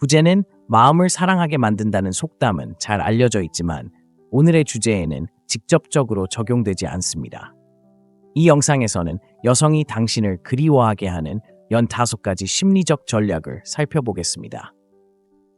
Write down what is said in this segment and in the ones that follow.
부제는 마음을 사랑하게 만든다는 속담은 잘 알려져 있지만 오늘의 주제에는 직접적으로 적용되지 않습니다. 이 영상에서는 여성이 당신을 그리워하게 하는 15가지 심리적 전략을 살펴보겠습니다.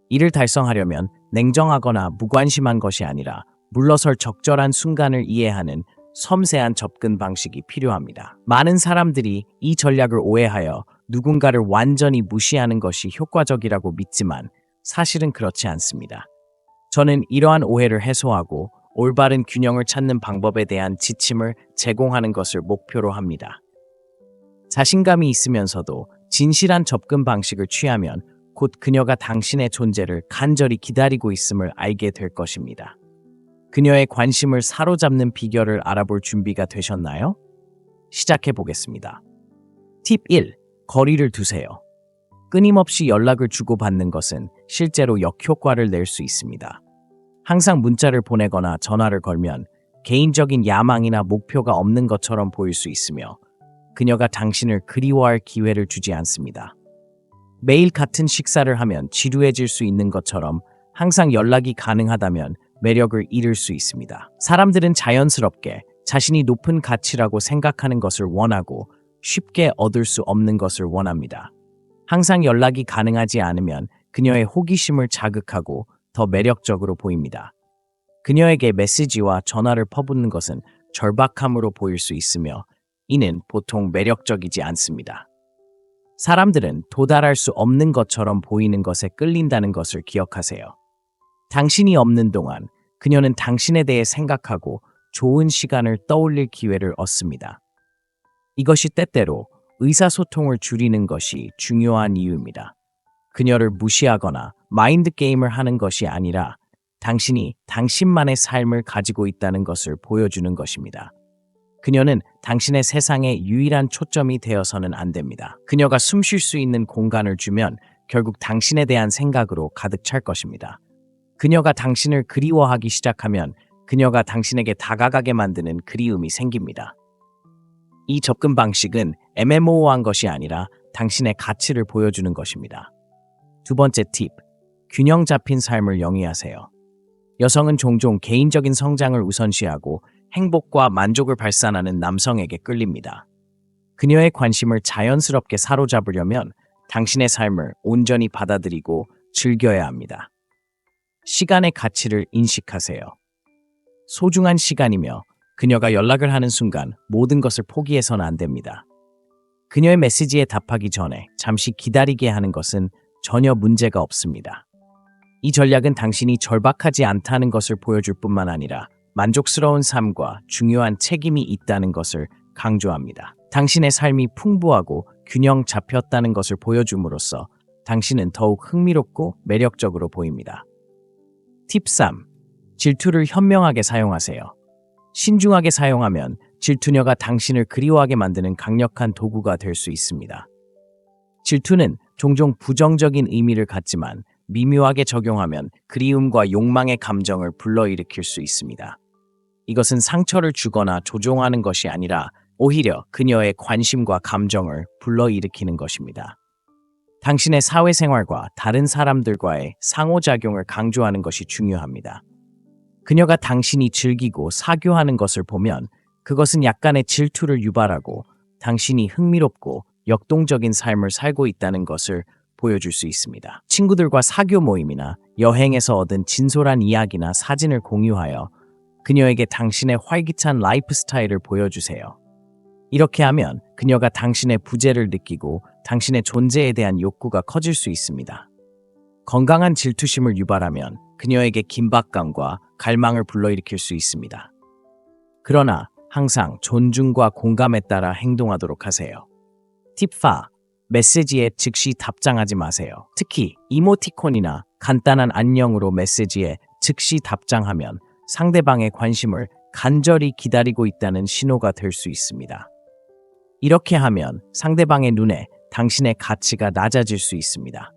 이를 달성하려면 냉정하거나 무관심한 것이 아니라 물러설 적절한 순간을 이해하는 섬세한 접근 방식이 필요합니다. 많은 사람들이 이 전략을 오해하여 누군가를 완전히 무시하는 것이 효과적이라고 믿지만 사실은 그렇지 않습니다. 저는 이러한 오해를 해소하고 올바른 균형을 찾는 방법에 대한 지침을 제공하는 것을 목표로 합니다. 자신감이 있으면서도 진실한 접근 방식을 취하면 곧 그녀가 당신의 존재를 간절히 기다리고 있음을 알게 될 것입니다. 그녀의 관심을 사로잡는 비결을 알아볼 준비가 되셨나요? 시작해 보겠습니다. 팁 1. 거리를 두세요. 끊임없이 연락을 주고받는 것은 실제로 역효과를 낼 수 있습니다. 항상 문자를 보내거나 전화를 걸면 개인적인 야망이나 목표가 없는 것처럼 보일 수 있으며 그녀가 당신을 그리워할 기회를 주지 않습니다. 매일 같은 식사를 하면 지루해질 수 있는 것처럼 항상 연락이 가능하다면 매력을 잃을 수 있습니다. 사람들은 자연스럽게 자신이 높은 가치라고 생각하는 것을 원하고 쉽게 얻을 수 없는 것을 원합니다. 항상 연락이 가능하지 않으면 그녀의 호기심을 자극하고 더 매력적으로 보입니다. 그녀에게 메시지와 전화를 퍼붓는 것은 절박함으로 보일 수 있으며 이는 보통 매력적이지 않습니다. 사람들은 도달할 수 없는 것처럼 보이는 것에 끌린다는 것을 기억하세요. 당신이 없는 동안 그녀는 당신에 대해 생각하고 좋은 시간을 떠올릴 기회를 얻습니다. 이것이 때때로 의사소통을 줄이는 것이 중요한 이유입니다. 그녀를 무시하거나 마인드 게임을 하는 것이 아니라 당신이 당신만의 삶을 가지고 있다는 것을 보여주는 것입니다. 그녀는 당신의 세상의 유일한 초점이 되어서는 안 됩니다. 그녀가 숨 쉴 수 있는 공간을 주면 결국 당신에 대한 생각으로 가득 찰 것입니다. 그녀가 당신을 그리워하기 시작하면 그녀가 당신에게 다가가게 만드는 그리움이 생깁니다. 이 접근 방식은 애매모호한 것이 아니라 당신의 가치를 보여주는 것입니다. 두 번째 팁, 균형 잡힌 삶을 영위하세요. 여성은 종종 개인적인 성장을 우선시하고 행복과 만족을 발산하는 남성에게 끌립니다. 그녀의 관심을 자연스럽게 사로잡으려면 당신의 삶을 온전히 받아들이고 즐겨야 합니다. 시간의 가치를 인식하세요. 소중한 시간이며 그녀가 연락을 하는 순간 모든 것을 포기해서는 안 됩니다. 그녀의 메시지에 답하기 전에 잠시 기다리게 하는 것은 전혀 문제가 없습니다. 이 전략은 당신이 절박하지 않다는 것을 보여줄 뿐만 아니라 만족스러운 삶과 중요한 책임이 있다는 것을 강조합니다. 당신의 삶이 풍부하고 균형 잡혔다는 것을 보여줌으로써 당신은 더욱 흥미롭고 매력적으로 보입니다. 팁 3. 질투를 현명하게 사용하세요. 신중하게 사용하면 질투녀가 당신을 그리워하게 만드는 강력한 도구가 될 수 있습니다. 질투는 종종 부정적인 의미를 갖지만 미묘하게 적용하면 그리움과 욕망의 감정을 불러일으킬 수 있습니다. 이것은 상처를 주거나 조종하는 것이 아니라 오히려 그녀의 관심과 감정을 불러일으키는 것입니다. 당신의 사회생활과 다른 사람들과의 상호작용을 강조하는 것이 중요합니다. 그녀가 당신이 즐기고 사교하는 것을 보면 그것은 약간의 질투를 유발하고 당신이 흥미롭고 역동적인 삶을 살고 있다는 것을 보여줄 수 있습니다. 친구들과 사교 모임이나 여행에서 얻은 진솔한 이야기나 사진을 공유하여 그녀에게 당신의 활기찬 라이프 스타일을 보여주세요. 이렇게 하면 그녀가 당신의 부재를 느끼고 당신의 존재에 대한 욕구가 커질 수 있습니다. 건강한 질투심을 유발하면 그녀에게 긴박감과 갈망을 불러일으킬 수 있습니다. 그러나 항상 존중과 공감에 따라 행동하도록 하세요. 팁 4. 메시지에 즉시 답장하지 마세요. 특히 이모티콘이나 간단한 안녕으로 메시지에 즉시 답장하면 상대방의 관심을 간절히 기다리고 있다는 신호가 될 수 있습니다. 이렇게 하면 상대방의 눈에 당신의 가치가 낮아질 수 있습니다.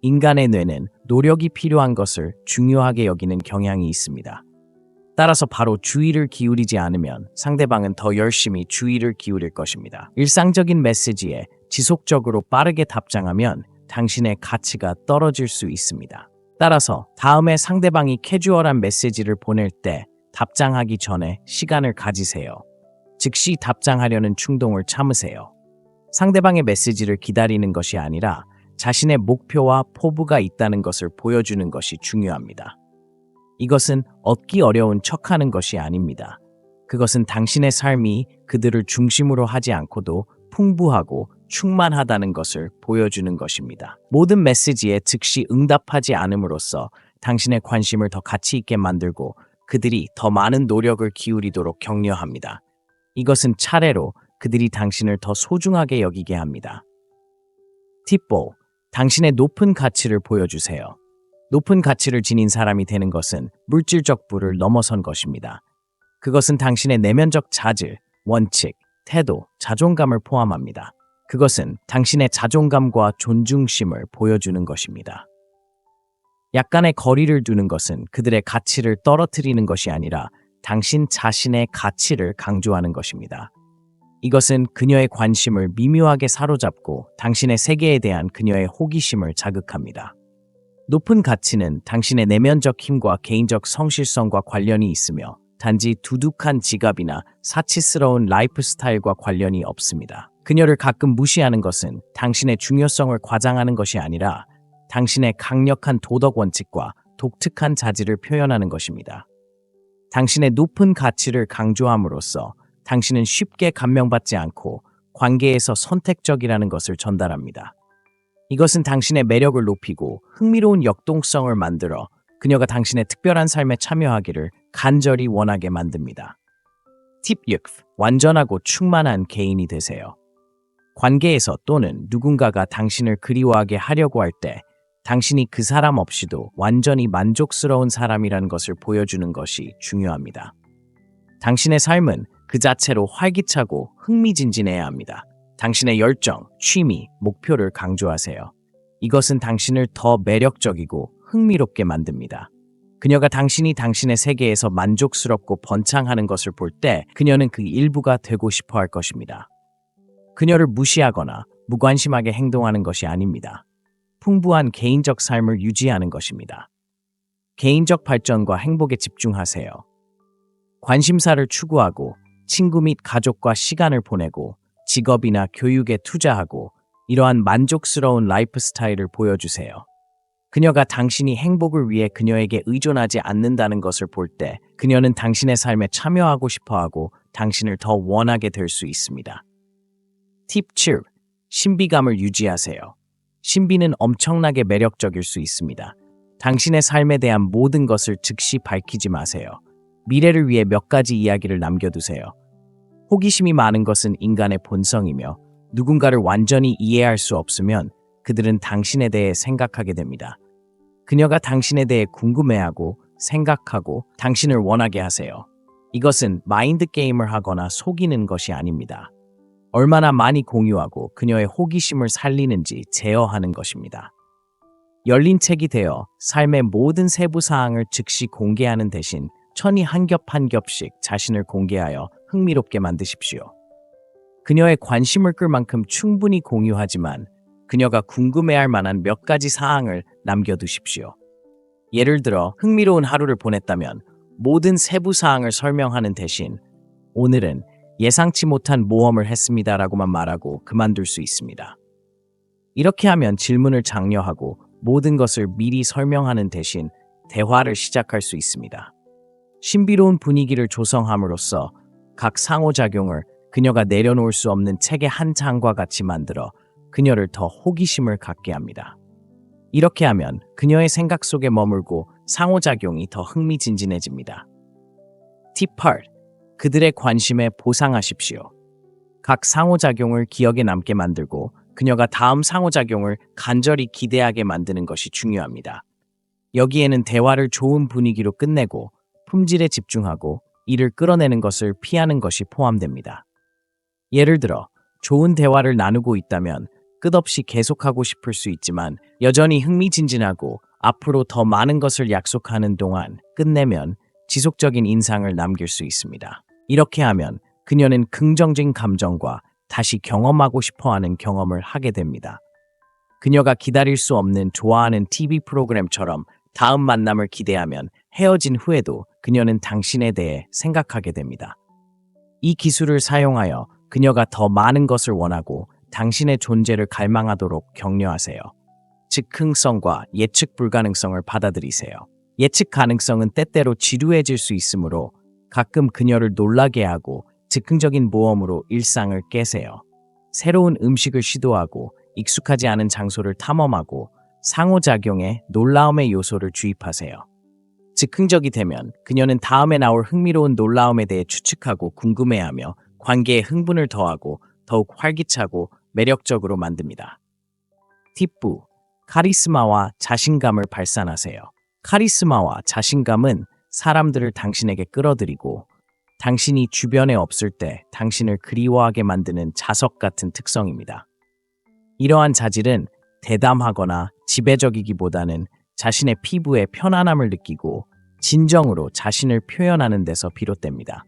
인간의 뇌는 노력이 필요한 것을 중요하게 여기는 경향이 있습니다. 따라서 바로 주의를 기울이지 않으면 상대방은 더 열심히 주의를 기울일 것입니다. 일상적인 메시지에 지속적으로 빠르게 답장하면 당신의 가치가 떨어질 수 있습니다. 따라서 다음에 상대방이 캐주얼한 메시지를 보낼 때 답장하기 전에 시간을 가지세요. 즉시 답장하려는 충동을 참으세요. 상대방의 메시지를 기다리는 것이 아니라 자신의 목표와 포부가 있다는 것을 보여주는 것이 중요합니다. 이것은 얻기 어려운 척하는 것이 아닙니다. 그것은 당신의 삶이 그들을 중심으로 하지 않고도 풍부하고 충만하다는 것을 보여주는 것입니다. 모든 메시지에 즉시 응답하지 않음으로써 당신의 관심을 더 가치 있게 만들고 그들이 더 많은 노력을 기울이도록 격려합니다. 이것은 차례로 그들이 당신을 더 소중하게 여기게 합니다. 팁 4. 당신의 높은 가치를 보여주세요. 높은 가치를 지닌 사람이 되는 것은 물질적 부를 넘어선 것입니다. 그것은 당신의 내면적 자질, 원칙, 태도, 자존감을 포함합니다. 그것은 당신의 자존감과 존중심을 보여주는 것입니다. 약간의 거리를 두는 것은 그들의 가치를 떨어뜨리는 것이 아니라 당신 자신의 가치를 강조하는 것입니다. 이것은 그녀의 관심을 미묘하게 사로잡고 당신의 세계에 대한 그녀의 호기심을 자극합니다. 높은 가치는 당신의 내면적 힘과 개인적 성실성과 관련이 있으며 단지 두둑한 지갑이나 사치스러운 라이프 스타일과 관련이 없습니다. 그녀를 가끔 무시하는 것은 당신의 중요성을 과장하는 것이 아니라 당신의 강력한 도덕 원칙과 독특한 자질을 표현하는 것입니다. 당신의 높은 가치를 강조함으로써 당신은 쉽게 감명받지 않고 관계에서 선택적이라는 것을 전달합니다. 이것은 당신의 매력을 높이고 흥미로운 역동성을 만들어 그녀가 당신의 특별한 삶에 참여하기를 간절히 원하게 만듭니다. 팁 6. 완전하고 충만한 개인이 되세요. 관계에서 또는 누군가가 당신을 그리워하게 하려고 할 때 당신이 그 사람 없이도 완전히 만족스러운 사람이라는 것을 보여주는 것이 중요합니다. 당신의 삶은 그 자체로 활기차고 흥미진진해야 합니다. 당신의 열정, 취미, 목표를 강조하세요. 이것은 당신을 더 매력적이고 흥미롭게 만듭니다. 그녀가 당신이 당신의 세계에서 만족스럽고 번창하는 것을 볼 때 그녀는 그 일부가 되고 싶어 할 것입니다. 그녀를 무시하거나 무관심하게 행동하는 것이 아닙니다. 풍부한 개인적 삶을 유지하는 것입니다. 개인적 발전과 행복에 집중하세요. 관심사를 추구하고 친구 및 가족과 시간을 보내고 직업이나 교육에 투자하고 이러한 만족스러운 라이프 스타일을 보여주세요. 그녀가 당신이 행복을 위해 그녀에게 의존하지 않는다는 것을 볼 때 그녀는 당신의 삶에 참여하고 싶어하고 당신을 더 원하게 될 수 있습니다. 팁 7. 신비감을 유지하세요. 신비는 엄청나게 매력적일 수 있습니다. 당신의 삶에 대한 모든 것을 즉시 밝히지 마세요. 미래를 위해 몇 가지 이야기를 남겨두세요. 호기심이 많은 것은 인간의 본성이며 누군가를 완전히 이해할 수 없으면 그들은 당신에 대해 생각하게 됩니다. 그녀가 당신에 대해 궁금해하고 생각하고 당신을 원하게 하세요. 이것은 마인드 게임을 하거나 속이는 것이 아닙니다. 얼마나 많이 공유하고 그녀의 호기심을 살리는지 제어하는 것입니다. 열린 책이 되어 삶의 모든 세부 사항을 즉시 공개하는 대신 천이 한 겹 한 겹씩 자신을 공개하여 흥미롭게 만드십시오. 그녀의 관심을 끌 만큼 충분히 공유하지만 그녀가 궁금해할 만한 몇 가지 사항을 남겨두십시오. 예를 들어 흥미로운 하루를 보냈다면 모든 세부 사항을 설명하는 대신 오늘은 예상치 못한 모험을 했습니다라고만 말하고 그만둘 수 있습니다. 이렇게 하면 질문을 장려하고 모든 것을 미리 설명하는 대신 대화를 시작할 수 있습니다. 신비로운 분위기를 조성함으로써 각 상호작용을 그녀가 내려놓을 수 없는 책의 한 장과 같이 만들어 그녀를 더 호기심을 갖게 합니다. 이렇게 하면 그녀의 생각 속에 머물고 상호작용이 더 흥미진진해집니다. 팁 8. 그들의 관심에 보상하십시오. 각 상호작용을 기억에 남게 만들고 그녀가 다음 상호작용을 간절히 기대하게 만드는 것이 중요합니다. 여기에는 대화를 좋은 분위기로 끝내고 품질에 집중하고 이를 끌어내는 것을 피하는 것이 포함됩니다. 예를 들어 좋은 대화를 나누고 있다면 끝없이 계속하고 싶을 수 있지만 여전히 흥미진진하고 앞으로 더 많은 것을 약속하는 동안 끝내면 지속적인 인상을 남길 수 있습니다. 이렇게 하면 그녀는 긍정적인 감정과 다시 경험하고 싶어하는 경험을 하게 됩니다. 그녀가 기다릴 수 없는 좋아하는 TV 프로그램처럼 다음 만남을 기대하면 헤어진 후에도 그녀는 당신에 대해 생각하게 됩니다. 이 기술을 사용하여 그녀가 더 많은 것을 원하고 당신의 존재를 갈망하도록 격려하세요. 즉흥성과 예측 불가능성을 받아들이세요. 예측 가능성은 때때로 지루해질 수 있으므로 가끔 그녀를 놀라게 하고 즉흥적인 모험으로 일상을 깨세요. 새로운 음식을 시도하고 익숙하지 않은 장소를 탐험하고 상호작용에 놀라움의 요소를 주입하세요. 즉흥적이 되면 그녀는 다음에 나올 흥미로운 놀라움에 대해 추측하고 궁금해하며 관계에 흥분을 더하고 더욱 활기차고 매력적으로 만듭니다. 팁9. 카리스마와 자신감을 발산하세요. 카리스마와 자신감은 사람들을 당신에게 끌어들이고 당신이 주변에 없을 때 당신을 그리워하게 만드는 자석 같은 특성입니다. 이러한 자질은 대담하거나 지배적이기보다는 자신의 피부에 편안함을 느끼고 진정으로 자신을 표현하는 데서 비롯됩니다.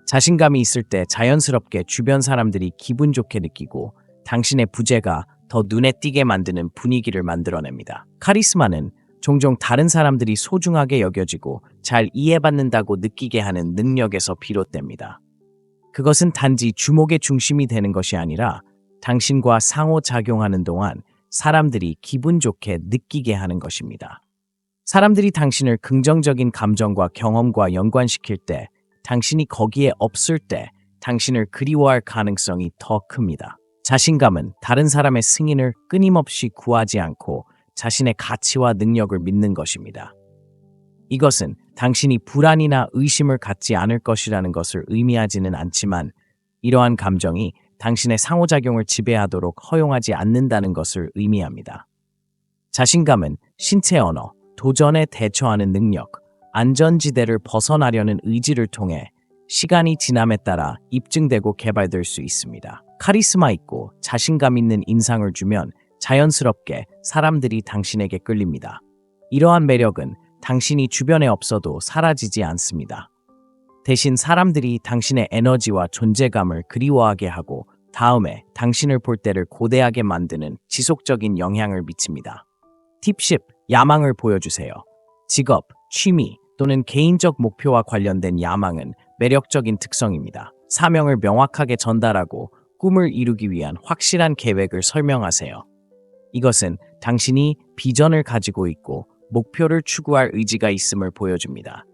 자신감이 있을 때 자연스럽게 주변 사람들이 기분 좋게 느끼고 당신의 부재가 더 눈에 띄게 만드는 분위기를 만들어냅니다. 카리스마는 종종 다른 사람들이 소중하게 여겨지고 잘 이해받는다고 느끼게 하는 능력에서 비롯됩니다. 그것은 단지 주목의 중심이 되는 것이 아니라 당신과 상호작용하는 동안 사람들이 기분 좋게 느끼게 하는 것입니다. 사람들이 당신을 긍정적인 감정과 경험과 연관시킬 때, 당신이 거기에 없을 때 당신을 그리워할 가능성이 더 큽니다. 자신감은 다른 사람의 승인을 끊임없이 구하지 않고 자신의 가치와 능력을 믿는 것입니다. 이것은 당신이 불안이나 의심을 갖지 않을 것이라는 것을 의미하지는 않지만 이러한 감정이 당신의 상호작용을 지배하도록 허용하지 않는다는 것을 의미합니다. 자신감은 신체 언어, 도전에 대처하는 능력, 안전지대를 벗어나려는 의지를 통해 시간이 지남에 따라 입증되고 개발될 수 있습니다. 카리스마 있고 자신감 있는 인상을 주면 자연스럽게 사람들이 당신에게 끌립니다. 이러한 매력은 당신이 주변에 없어도 사라지지 않습니다. 대신 사람들이 당신의 에너지와 존재감을 그리워하게 하고 다음에 당신을 볼 때를 고대하게 만드는 지속적인 영향을 미칩니다. 팁 10. 야망을 보여주세요. 직업, 취미 또는 개인적 목표와 관련된 야망은 매력적인 특성입니다. 사명을 명확하게 전달하고 꿈을 이루기 위한 확실한 계획을 설명하세요. 이것은 당신이 비전을 가지고 있고 목표를 추구할 의지가 있음을 보여줍니다.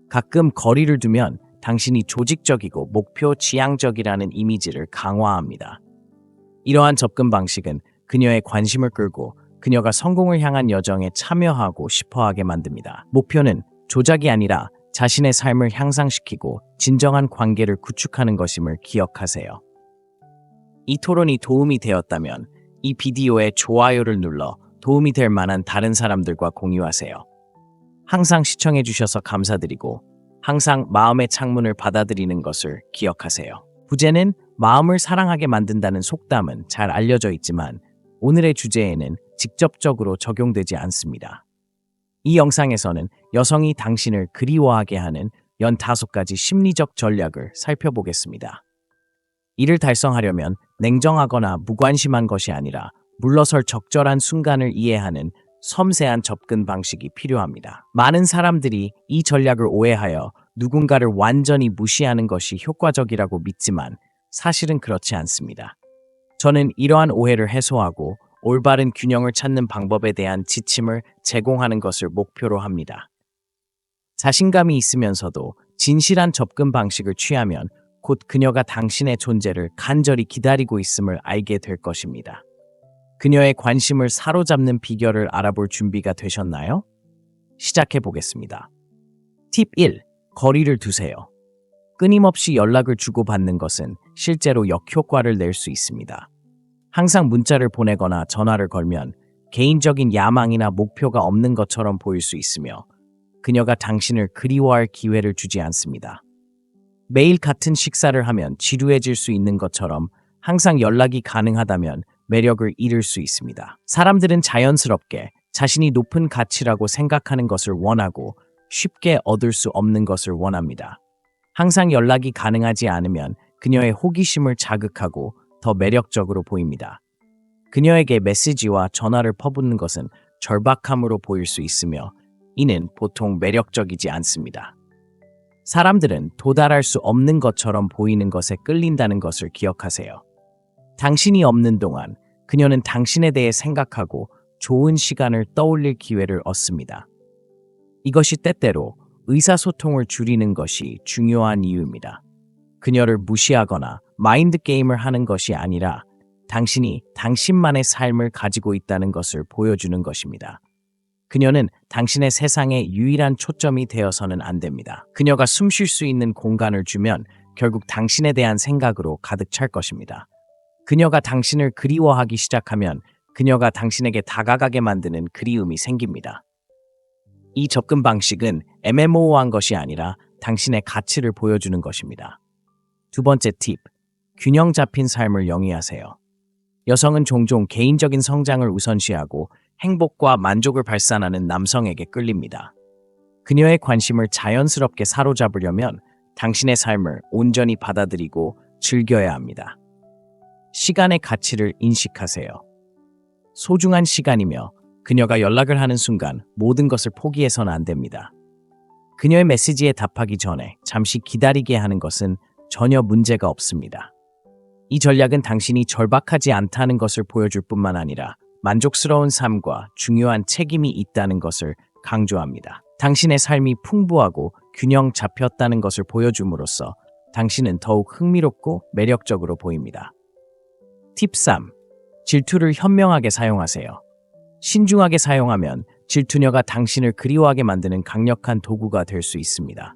가끔 거리를 두면 당신이 조직적이고 목표 지향적이라는 이미지를 강화합니다. 이러한 접근 방식은 그녀의 관심을 끌고 그녀가 성공을 향한 여정에 참여하고 싶어하게 만듭니다. 목표는 조작이 아니라 자신의 삶을 향상시키고 진정한 관계를 구축하는 것임을 기억하세요. 이 토론이 도움이 되었다면 이 비디오에 좋아요를 눌러 도움이 될 만한 다른 사람들과 공유하세요. 항상 시청해주셔서 감사드리고 항상 마음의 창문을 받아들이는 것을 기억하세요. 부제는 마음을 사랑하게 만든다는 속담은 잘 알려져 있지만 오늘의 주제에는 직접적으로 적용되지 않습니다. 이 영상에서는 여성이 당신을 그리워하게 하는 15가지 심리적 전략을 살펴보겠습니다. 이를 달성하려면 냉정하거나 무관심한 것이 아니라 물러설 적절한 순간을 이해하는 섬세한 접근 방식이 필요합니다. 많은 사람들이 이 전략을 오해하여 누군가를 완전히 무시하는 것이 효과적이라고 믿지만 사실은 그렇지 않습니다. 저는 이러한 오해를 해소하고 올바른 균형을 찾는 방법에 대한 지침을 제공하는 것을 목표로 합니다. 자신감이 있으면서도 진실한 접근 방식을 취하면 곧 그녀가 당신의 존재를 간절히 기다리고 있음을 알게 될 것입니다. 그녀의 관심을 사로잡는 비결을 알아볼 준비가 되셨나요? 시작해 보겠습니다. 팁 1. 거리를 두세요. 끊임없이 연락을 주고받는 것은 실제로 역효과를 낼 수 있습니다. 항상 문자를 보내거나 전화를 걸면 개인적인 야망이나 목표가 없는 것처럼 보일 수 있으며 그녀가 당신을 그리워할 기회를 주지 않습니다. 매일 같은 식사를 하면 지루해질 수 있는 것처럼 항상 연락이 가능하다면 매력을 잃을 수 있습니다. 사람들은 자연스럽게 자신이 높은 가치라고 생각하는 것을 원하고 쉽게 얻을 수 없는 것을 원합니다. 항상 연락이 가능하지 않으면 그녀의 호기심을 자극하고 더 매력적으로 보입니다. 그녀에게 메시지와 전화를 퍼붓는 것은 절박함으로 보일 수 있으며 이는 보통 매력적이지 않습니다. 사람들은 도달할 수 없는 것처럼 보이는 것에 끌린다는 것을 기억하세요. 당신이 없는 동안 그녀는 당신에 대해 생각하고 좋은 시간을 떠올릴 기회를 얻습니다. 이것이 때때로 의사소통을 줄이는 것이 중요한 이유입니다. 그녀를 무시하거나 마인드 게임을 하는 것이 아니라 당신이 당신만의 삶을 가지고 있다는 것을 보여주는 것입니다. 그녀는 당신의 세상의 유일한 초점이 되어서는 안 됩니다. 그녀가 숨 쉴 수 있는 공간을 주면 결국 당신에 대한 생각으로 가득 찰 것입니다. 그녀가 당신을 그리워하기 시작하면 그녀가 당신에게 다가가게 만드는 그리움이 생깁니다. 이 접근 방식은 애매모호한 것이 아니라 당신의 가치를 보여주는 것입니다. 두 번째 팁, 균형 잡힌 삶을 영위하세요. 여성은 종종 개인적인 성장을 우선시하고 행복과 만족을 발산하는 남성에게 끌립니다. 그녀의 관심을 자연스럽게 사로잡으려면 당신의 삶을 온전히 받아들이고 즐겨야 합니다. 시간의 가치를 인식하세요. 소중한 시간이며 그녀가 연락을 하는 순간 모든 것을 포기해서는 안 됩니다. 그녀의 메시지에 답하기 전에 잠시 기다리게 하는 것은 전혀 문제가 없습니다. 이 전략은 당신이 절박하지 않다는 것을 보여줄 뿐만 아니라 만족스러운 삶과 중요한 책임이 있다는 것을 강조합니다. 당신의 삶이 풍부하고 균형 잡혔다는 것을 보여줌으로써 당신은 더욱 흥미롭고 매력적으로 보입니다. 팁 3. 질투를 현명하게 사용하세요. 신중하게 사용하면 질투녀가 당신을 그리워하게 만드는 강력한 도구가 될 수 있습니다.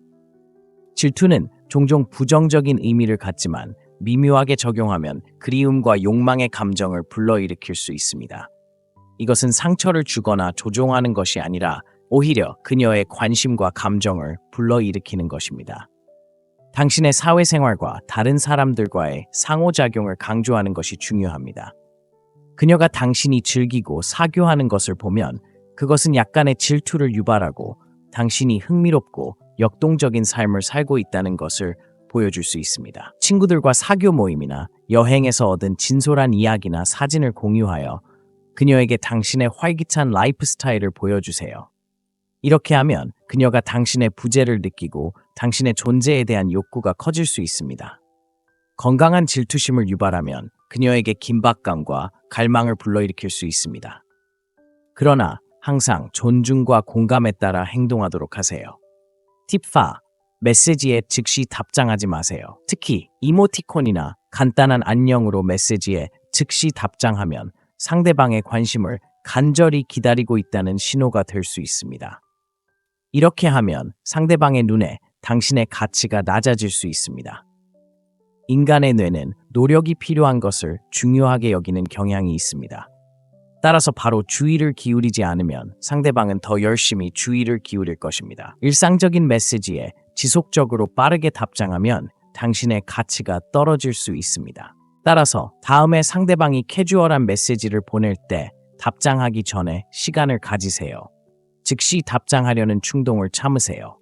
질투는 종종 부정적인 의미를 갖지만 미묘하게 적용하면 그리움과 욕망의 감정을 불러일으킬 수 있습니다. 이것은 상처를 주거나 조종하는 것이 아니라 오히려 그녀의 관심과 감정을 불러일으키는 것입니다. 당신의 사회생활과 다른 사람들과의 상호작용을 강조하는 것이 중요합니다. 그녀가 당신이 즐기고 사교하는 것을 보면 그것은 약간의 질투를 유발하고 당신이 흥미롭고 역동적인 삶을 살고 있다는 것을 보여줄 수 있습니다. 친구들과 사교 모임이나 여행에서 얻은 진솔한 이야기나 사진을 공유하여 그녀에게 당신의 활기찬 라이프 스타일을 보여주세요. 이렇게 하면 그녀가 당신의 부재를 느끼고 당신의 존재에 대한 욕구가 커질 수 있습니다. 건강한 질투심을 유발하면 그녀에게 긴박감과 갈망을 불러일으킬 수 있습니다. 그러나 항상 존중과 공감에 따라 행동하도록 하세요. 팁 4. 메시지에 즉시 답장하지 마세요. 특히 이모티콘이나 간단한 안녕으로 메시지에 즉시 답장하면 상대방의 관심을 간절히 기다리고 있다는 신호가 될 수 있습니다. 이렇게 하면 상대방의 눈에 당신의 가치가 낮아질 수 있습니다. 인간의 뇌는 노력이 필요한 것을 중요하게 여기는 경향이 있습니다. 따라서 바로 주의를 기울이지 않으면 상대방은 더 열심히 주의를 기울일 것입니다. 일상적인 메시지에 지속적으로 빠르게 답장하면 당신의 가치가 떨어질 수 있습니다. 따라서 다음에 상대방이 캐주얼한 메시지를 보낼 때 답장하기 전에 시간을 가지세요. 즉시 답장하려는 충동을 참으세요.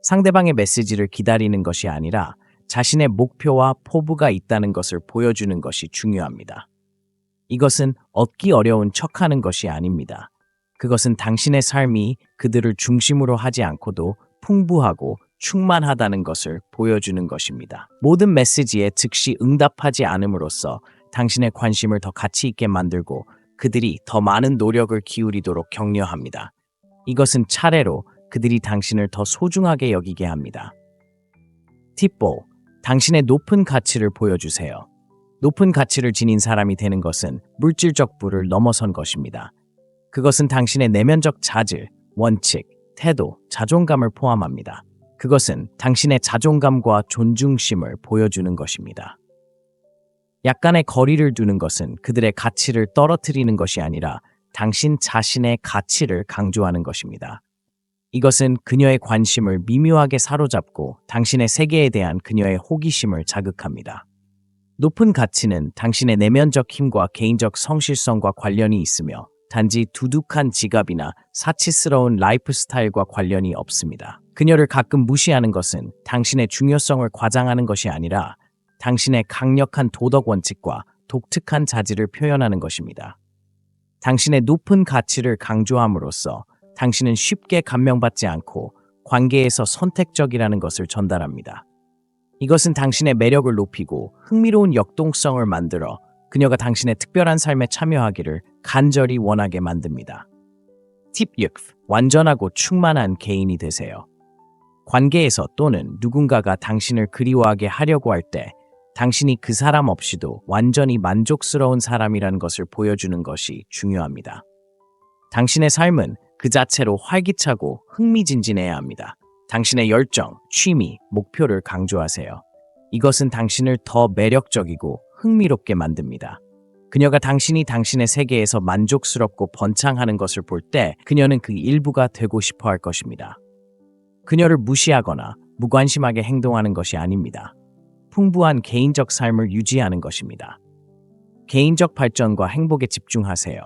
상대방의 메시지를 기다리는 것이 아니라 자신의 목표와 포부가 있다는 것을 보여주는 것이 중요합니다. 이것은 얻기 어려운 척하는 것이 아닙니다. 그것은 당신의 삶이 그들을 중심으로 하지 않고도 풍부하고 충만하다는 것을 보여주는 것입니다. 모든 메시지에 즉시 응답하지 않음으로써 당신의 관심을 더 가치 있게 만들고 그들이 더 많은 노력을 기울이도록 격려합니다. 이것은 차례로 그들이 당신을 더 소중하게 여기게 합니다. 팁 4. 당신의 높은 가치를 보여주세요. 높은 가치를 지닌 사람이 되는 것은 물질적 부를 넘어선 것입니다. 그것은 당신의 내면적 자질, 원칙, 태도, 자존감을 포함합니다. 그것은 당신의 자존감과 존중심을 보여주는 것입니다. 약간의 거리를 두는 것은 그들의 가치를 떨어뜨리는 것이 아니라 당신 자신의 가치를 강조하는 것입니다. 이것은 그녀의 관심을 미묘하게 사로잡고 당신의 세계에 대한 그녀의 호기심을 자극합니다. 높은 가치는 당신의 내면적 힘과 개인적 성실성과 관련이 있으며 단지 두둑한 지갑이나 사치스러운 라이프 스타일과 관련이 없습니다. 그녀를 가끔 무시하는 것은 당신의 중요성을 과장하는 것이 아니라 당신의 강력한 도덕 원칙과 독특한 자질을 표현하는 것입니다. 당신의 높은 가치를 강조함으로써 당신은 쉽게 감명받지 않고 관계에서 선택적이라는 것을 전달합니다. 이것은 당신의 매력을 높이고 흥미로운 역동성을 만들어 그녀가 당신의 특별한 삶에 참여하기를 간절히 원하게 만듭니다. 팁 6. 완전하고 충만한 개인이 되세요. 관계에서 또는 누군가가 당신을 그리워하게 하려고 할 때 당신이 그 사람 없이도 완전히 만족스러운 사람이라는 것을 보여주는 것이 중요합니다. 당신의 삶은 그 자체로 활기차고 흥미진진해야 합니다. 당신의 열정, 취미, 목표를 강조하세요. 이것은 당신을 더 매력적이고 흥미롭게 만듭니다. 그녀가 당신이 당신의 세계에서 만족스럽고 번창하는 것을 볼 때 그녀는 그 일부가 되고 싶어 할 것입니다. 그녀를 무시하거나 무관심하게 행동하는 것이 아닙니다. 풍부한 개인적 삶을 유지하는 것입니다. 개인적 발전과 행복에 집중하세요.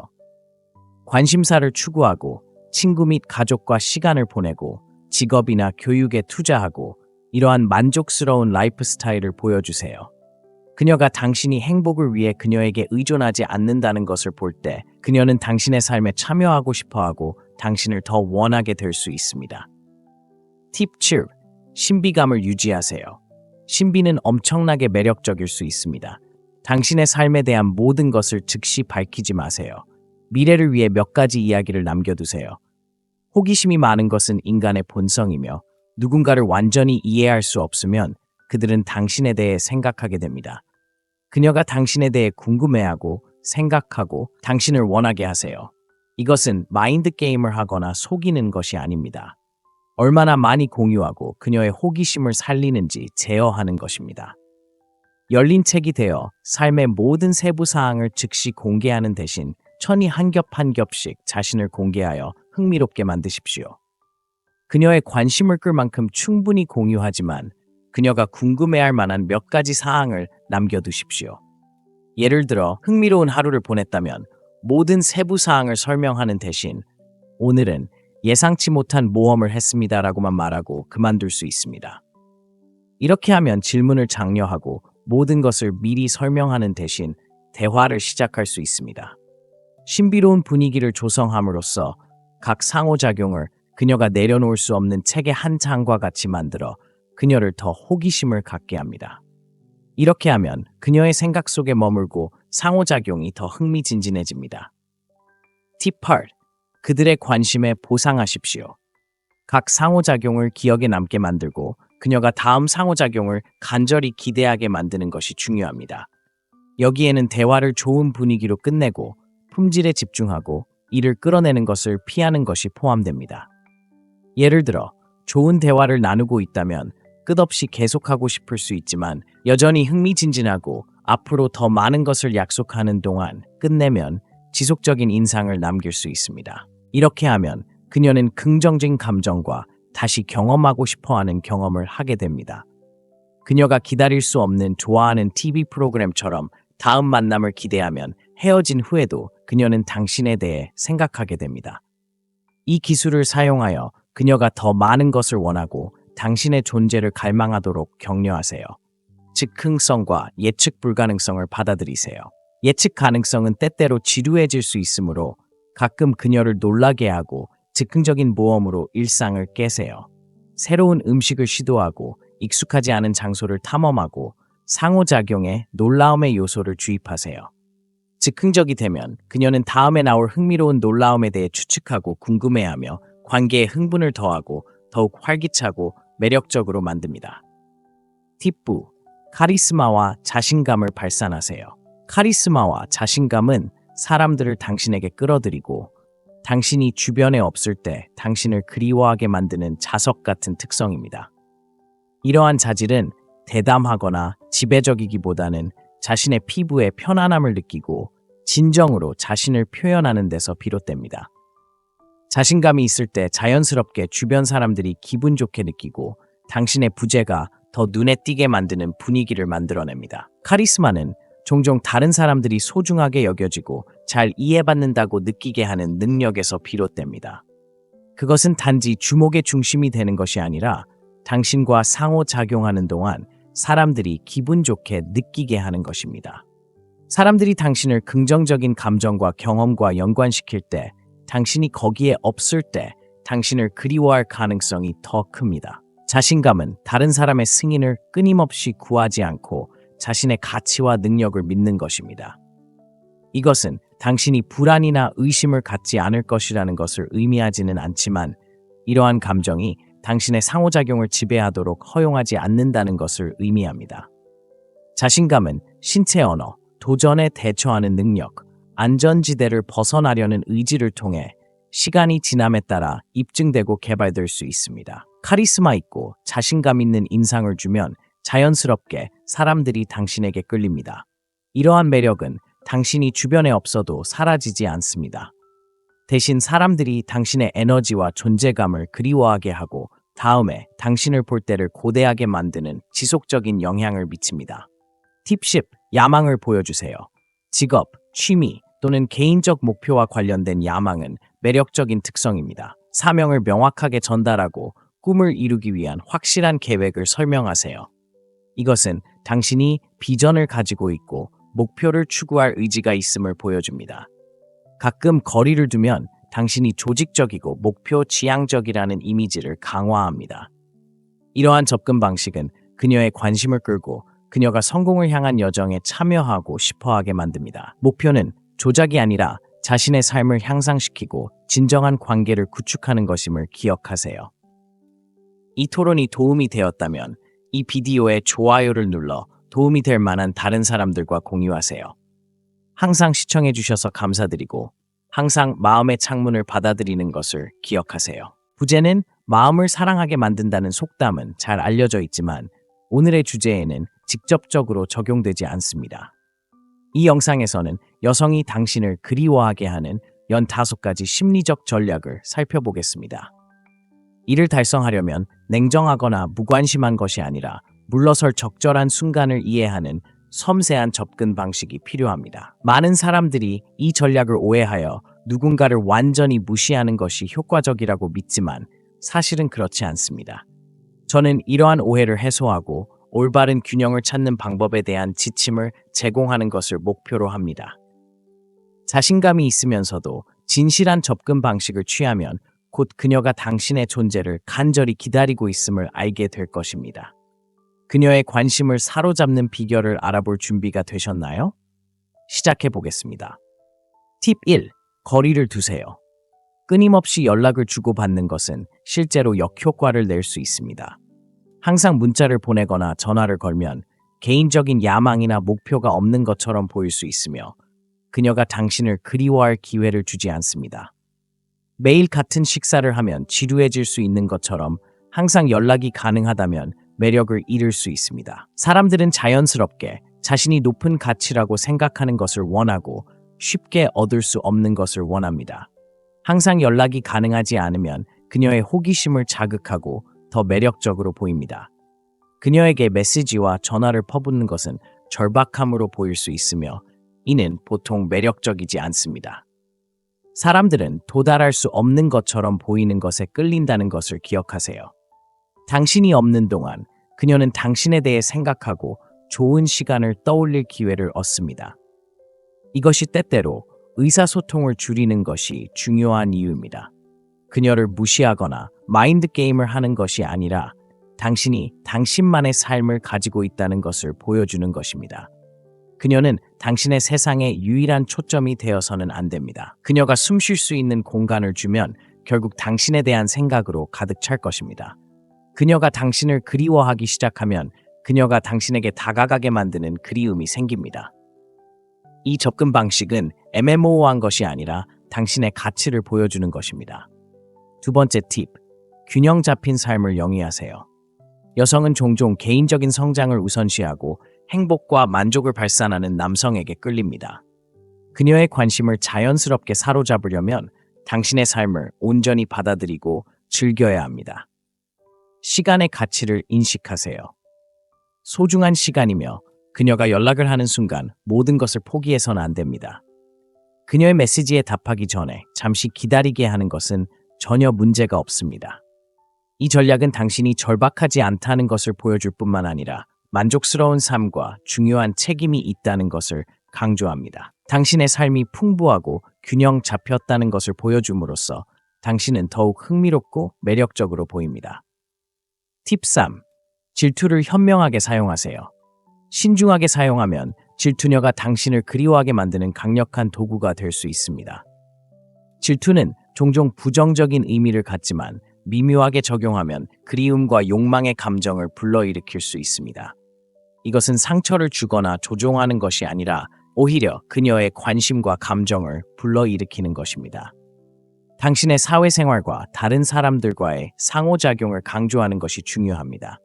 관심사를 추구하고 친구 및 가족과 시간을 보내고 직업이나 교육에 투자하고 이러한 만족스러운 라이프 스타일을 보여주세요. 그녀가 당신이 행복을 위해 그녀에게 의존하지 않는다는 것을 볼 때 그녀는 당신의 삶에 참여하고 싶어하고 당신을 더 원하게 될 수 있습니다. 팁 7. 신비감을 유지하세요. 신비는 엄청나게 매력적일 수 있습니다. 당신의 삶에 대한 모든 것을 즉시 밝히지 마세요. 미래를 위해 몇 가지 이야기를 남겨두세요. 호기심이 많은 것은 인간의 본성이며 누군가를 완전히 이해할 수 없으면 그들은 당신에 대해 생각하게 됩니다. 그녀가 당신에 대해 궁금해하고 생각하고 당신을 원하게 하세요. 이것은 마인드 게임을 하거나 속이는 것이 아닙니다. 얼마나 많이 공유하고 그녀의 호기심을 살리는지 제어하는 것입니다. 열린 책이 되어 삶의 모든 세부 사항을 즉시 공개하는 대신 천이 한 겹 한 겹씩 자신을 공개하여 흥미롭게 만드십시오. 그녀의 관심을 끌 만큼 충분히 공유하지만 그녀가 궁금해할 만한 몇 가지 사항을 남겨두십시오. 예를 들어 흥미로운 하루를 보냈다면 모든 세부 사항을 설명하는 대신 오늘은 예상치 못한 모험을 했습니다라고만 말하고 그만둘 수 있습니다. 이렇게 하면 질문을 장려하고 모든 것을 미리 설명하는 대신 대화를 시작할 수 있습니다. 신비로운 분위기를 조성함으로써 각 상호작용을 그녀가 내려놓을 수 없는 책의 한 장과 같이 만들어 그녀를 더 호기심을 갖게 합니다. 이렇게 하면 그녀의 생각 속에 머물고 상호작용이 더 흥미진진해집니다. 팁 8. 그들의 관심에 보상하십시오. 각 상호작용을 기억에 남게 만들고 그녀가 다음 상호작용을 간절히 기대하게 만드는 것이 중요합니다. 여기에는 대화를 좋은 분위기로 끝내고 품질에 집중하고 이를 끌어내는 것을 피하는 것이 포함됩니다. 예를 들어 좋은 대화를 나누고 있다면 끝없이 계속하고 싶을 수 있지만 여전히 흥미진진하고 앞으로 더 많은 것을 약속하는 동안 끝내면 지속적인 인상을 남길 수 있습니다. 이렇게 하면 그녀는 긍정적인 감정과 다시 경험하고 싶어하는 경험을 하게 됩니다. 그녀가 기다릴 수 없는 좋아하는 TV 프로그램처럼 다음 만남을 기대하면 헤어진 후에도 그녀는 당신에 대해 생각하게 됩니다. 이 기술을 사용하여 그녀가 더 많은 것을 원하고 당신의 존재를 갈망하도록 격려하세요. 즉흥성과 예측 불가능성을 받아들이세요. 예측 가능성은 때때로 지루해질 수 있으므로 가끔 그녀를 놀라게 하고 즉흥적인 모험으로 일상을 깨세요. 새로운 음식을 시도하고 익숙하지 않은 장소를 탐험하고 상호작용에 놀라움의 요소를 주입하세요. 즉흥적이 되면 그녀는 다음에 나올 흥미로운 놀라움에 대해 추측하고 궁금해하며 관계에 흥분을 더하고 더욱 활기차고 매력적으로 만듭니다. 팁 9. 카리스마와 자신감을 발산하세요. 카리스마와 자신감은 사람들을 당신에게 끌어들이고 당신이 주변에 없을 때 당신을 그리워하게 만드는 자석 같은 특성입니다. 이러한 자질은 대담하거나 지배적이기보다는 자신의 피부에 편안함을 느끼고 진정으로 자신을 표현하는 데서 비롯됩니다. 자신감이 있을 때 자연스럽게 주변 사람들이 기분 좋게 느끼고 당신의 부재가 더 눈에 띄게 만드는 분위기를 만들어냅니다. 카리스마는 종종 다른 사람들이 소중하게 여겨지고 잘 이해받는다고 느끼게 하는 능력에서 비롯됩니다. 그것은 단지 주목의 중심이 되는 것이 아니라 당신과 상호작용하는 동안 사람들이 기분 좋게 느끼게 하는 것입니다. 사람들이 당신을 긍정적인 감정과 경험과 연관시킬 때, 당신이 거기에 없을 때 당신을 그리워할 가능성이 더 큽니다. 자신감은 다른 사람의 승인을 끊임없이 구하지 않고 자신의 가치와 능력을 믿는 것입니다. 이것은 당신이 불안이나 의심을 갖지 않을 것이라는 것을 의미하지는 않지만, 이러한 감정이 당신의 상호작용을 지배하도록 허용하지 않는다는 것을 의미합니다. 자신감은 신체 언어, 도전에 대처하는 능력, 안전지대를 벗어나려는 의지를 통해 시간이 지남에 따라 입증되고 개발될 수 있습니다. 카리스마 있고 자신감 있는 인상을 주면 자연스럽게 사람들이 당신에게 끌립니다. 이러한 매력은 당신이 주변에 없어도 사라지지 않습니다. 대신 사람들이 당신의 에너지와 존재감을 그리워하게 하고 다음에 당신을 볼 때를 고대하게 만드는 지속적인 영향을 미칩니다. 팁 10. 야망을 보여주세요. 직업, 취미 또는 개인적 목표와 관련된 야망은 매력적인 특성입니다. 사명을 명확하게 전달하고 꿈을 이루기 위한 확실한 계획을 설명하세요. 이것은 당신이 비전을 가지고 있고 목표를 추구할 의지가 있음을 보여줍니다. 가끔 거리를 두면 당신이 조직적이고 목표 지향적이라는 이미지를 강화합니다. 이러한 접근 방식은 그녀의 관심을 끌고 그녀가 성공을 향한 여정에 참여하고 싶어하게 만듭니다. 목표는 조작이 아니라 자신의 삶을 향상시키고 진정한 관계를 구축하는 것임을 기억하세요. 이 토론이 도움이 되었다면 이 비디오에 좋아요를 눌러 도움이 될 만한 다른 사람들과 공유하세요. 항상 시청해주셔서 감사드리고 항상 마음의 창문을 받아들이는 것을 기억하세요. 부제는 마음을 사랑하게 만든다는 속담은 잘 알려져 있지만 오늘의 주제에는 직접적으로 적용되지 않습니다. 이 영상에서는 여성이 당신을 그리워하게 하는 15가지 심리적 전략을 살펴보겠습니다. 이를 달성하려면 냉정하거나 무관심한 것이 아니라 물러설 적절한 순간을 이해하는 섬세한 접근 방식이 필요합니다. 많은 사람들이 이 전략을 오해하여 누군가를 완전히 무시하는 것이 효과적이라고 믿지만 사실은 그렇지 않습니다. 저는 이러한 오해를 해소하고 올바른 균형을 찾는 방법에 대한 지침을 제공하는 것을 목표로 합니다. 자신감이 있으면서도 진실한 접근 방식을 취하면 곧 그녀가 당신의 존재를 간절히 기다리고 있음을 알게 될 것입니다. 그녀의 관심을 사로잡는 비결을 알아볼 준비가 되셨나요? 시작해 보겠습니다. 팁 1. 거리를 두세요. 끊임없이 연락을 주고받는 것은 실제로 역효과를 낼 수 있습니다. 항상 문자를 보내거나 전화를 걸면 개인적인 야망이나 목표가 없는 것처럼 보일 수 있으며 그녀가 당신을 그리워할 기회를 주지 않습니다. 매일 같은 식사를 하면 지루해질 수 있는 것처럼 항상 연락이 가능하다면 매력을 잃을 수 있습니다. 사람들은 자연스럽게 자신이 높은 가치라고 생각하는 것을 원하고 쉽게 얻을 수 없는 것을 원합니다. 항상 연락이 가능하지 않으면 그녀의 호기심을 자극하고 더 매력적으로 보입니다. 그녀에게 메시지와 전화를 퍼붓는 것은 절박함으로 보일 수 있으며 이는 보통 매력적이지 않습니다. 사람들은 도달할 수 없는 것처럼 보이는 것에 끌린다는 것을 기억하세요. 당신이 없는 동안 그녀는 당신에 대해 생각하고 좋은 시간을 떠올릴 기회를 얻습니다. 이것이 때때로 의사소통을 줄이는 것이 중요한 이유입니다. 그녀를 무시하거나 마인드 게임을 하는 것이 아니라 당신이 당신만의 삶을 가지고 있다는 것을 보여주는 것입니다. 그녀는 당신의 세상의 유일한 초점이 되어서는 안 됩니다. 그녀가 숨 쉴 수 있는 공간을 주면 결국 당신에 대한 생각으로 가득 찰 것입니다. 그녀가 당신을 그리워하기 시작하면 그녀가 당신에게 다가가게 만드는 그리움이 생깁니다. 이 접근 방식은 애매모호한 것이 아니라 당신의 가치를 보여주는 것입니다. 두 번째 팁, 균형 잡힌 삶을 영위하세요. 여성은 종종 개인적인 성장을 우선시하고 행복과 만족을 발산하는 남성에게 끌립니다. 그녀의 관심을 자연스럽게 사로잡으려면 당신의 삶을 온전히 받아들이고 즐겨야 합니다. 시간의 가치를 인식하세요. 소중한 시간이며 그녀가 연락을 하는 순간 모든 것을 포기해서는 안 됩니다. 그녀의 메시지에 답하기 전에 잠시 기다리게 하는 것은 전혀 문제가 없습니다. 이 전략은 당신이 절박하지 않다는 것을 보여줄 뿐만 아니라 만족스러운 삶과 중요한 책임이 있다는 것을 강조합니다. 당신의 삶이 풍부하고 균형 잡혔다는 것을 보여줌으로써 당신은 더욱 흥미롭고 매력적으로 보입니다. 팁 3. 질투를 현명하게 사용하세요. 신중하게 사용하면 질투녀가 당신을 그리워하게 만드는 강력한 도구가 될 수 있습니다. 질투는 종종 부정적인 의미를 갖지만 미묘하게 적용하면 그리움과 욕망의 감정을 불러일으킬 수 있습니다. 이것은 상처를 주거나 조종하는 것이 아니라 오히려 그녀의 관심과 감정을 불러일으키는 것입니다. 당신의 사회생활과 다른 사람들과의 상호작용을 강조하는 것이 중요합니다.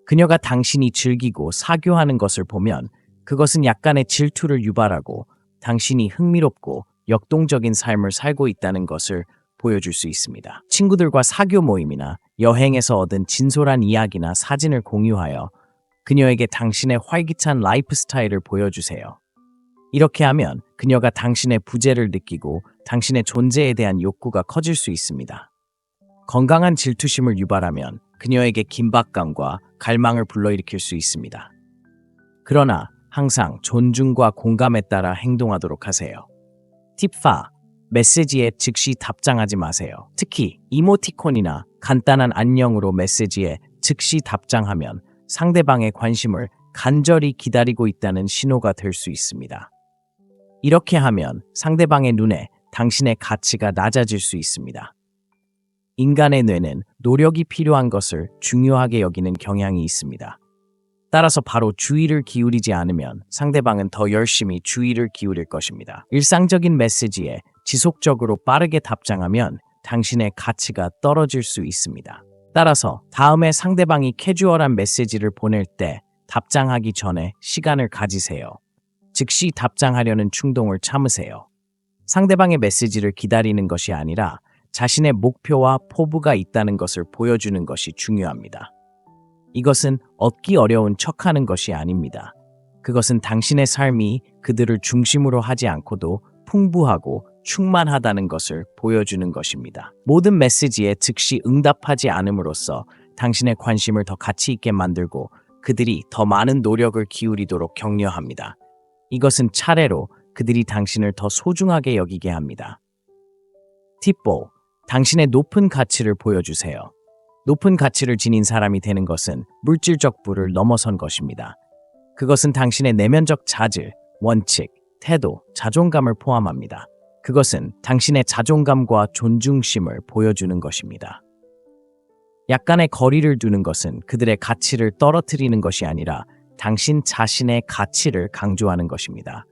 그녀가 당신이 즐기고 사교하는 것을 보면 그것은 약간의 질투를 유발하고 당신이 흥미롭고 역동적인 삶을 살고 있다는 것을 보여줄 수 있습니다. 친구들과 사교 모임이나 여행에서 얻은 진솔한 이야기나 사진을 공유하여 그녀에게 당신의 활기찬 라이프 스타일을 보여주세요. 이렇게 하면 그녀가 당신의 부재를 느끼고 당신의 존재에 대한 욕구가 커질 수 있습니다. 건강한 질투심을 유발하면 그녀에게 긴박감과 갈망을 불러일으킬 수 있습니다. 그러나 항상 존중과 공감에 따라 행동하도록 하세요. 팁 4. 메시지에 즉시 답장하지 마세요. 특히 이모티콘이나 간단한 안녕으로 메시지에 즉시 답장하면 상대방의 관심을 간절히 기다리고 있다는 신호가 될 수 있습니다. 이렇게 하면 상대방의 눈에 당신의 가치가 낮아질 수 있습니다. 인간의 뇌는 노력이 필요한 것을 중요하게 여기는 경향이 있습니다. 따라서 바로 주의를 기울이지 않으면 상대방은 더 열심히 주의를 기울일 것입니다. 일상적인 메시지에 지속적으로 빠르게 답장하면 당신의 가치가 떨어질 수 있습니다. 따라서 다음에 상대방이 캐주얼한 메시지를 보낼 때 답장하기 전에 시간을 가지세요. 즉시 답장하려는 충동을 참으세요. 상대방의 메시지를 기다리는 것이 아니라 자신의 목표와 포부가 있다는 것을 보여주는 것이 중요합니다. 이것은 얻기 어려운 척하는 것이 아닙니다. 그것은 당신의 삶이 그들을 중심으로 하지 않고도 풍부하고 충만하다는 것을 보여주는 것입니다. 모든 메시지에 즉시 응답하지 않음으로써 당신의 관심을 더 가치 있게 만들고 그들이 더 많은 노력을 기울이도록 격려합니다. 이것은 차례로 그들이 당신을 더 소중하게 여기게 합니다. 팁 4. 당신의 높은 가치를 보여주세요. 높은 가치를 지닌 사람이 되는 것은 물질적 부를 넘어선 것입니다. 그것은 당신의 내면적 자질, 원칙, 태도, 자존감을 포함합니다. 그것은 당신의 자존감과 존중심을 보여주는 것입니다. 약간의 거리를 두는 것은 그들의 가치를 떨어뜨리는 것이 아니라 당신 자신의 가치를 강조하는 것입니다.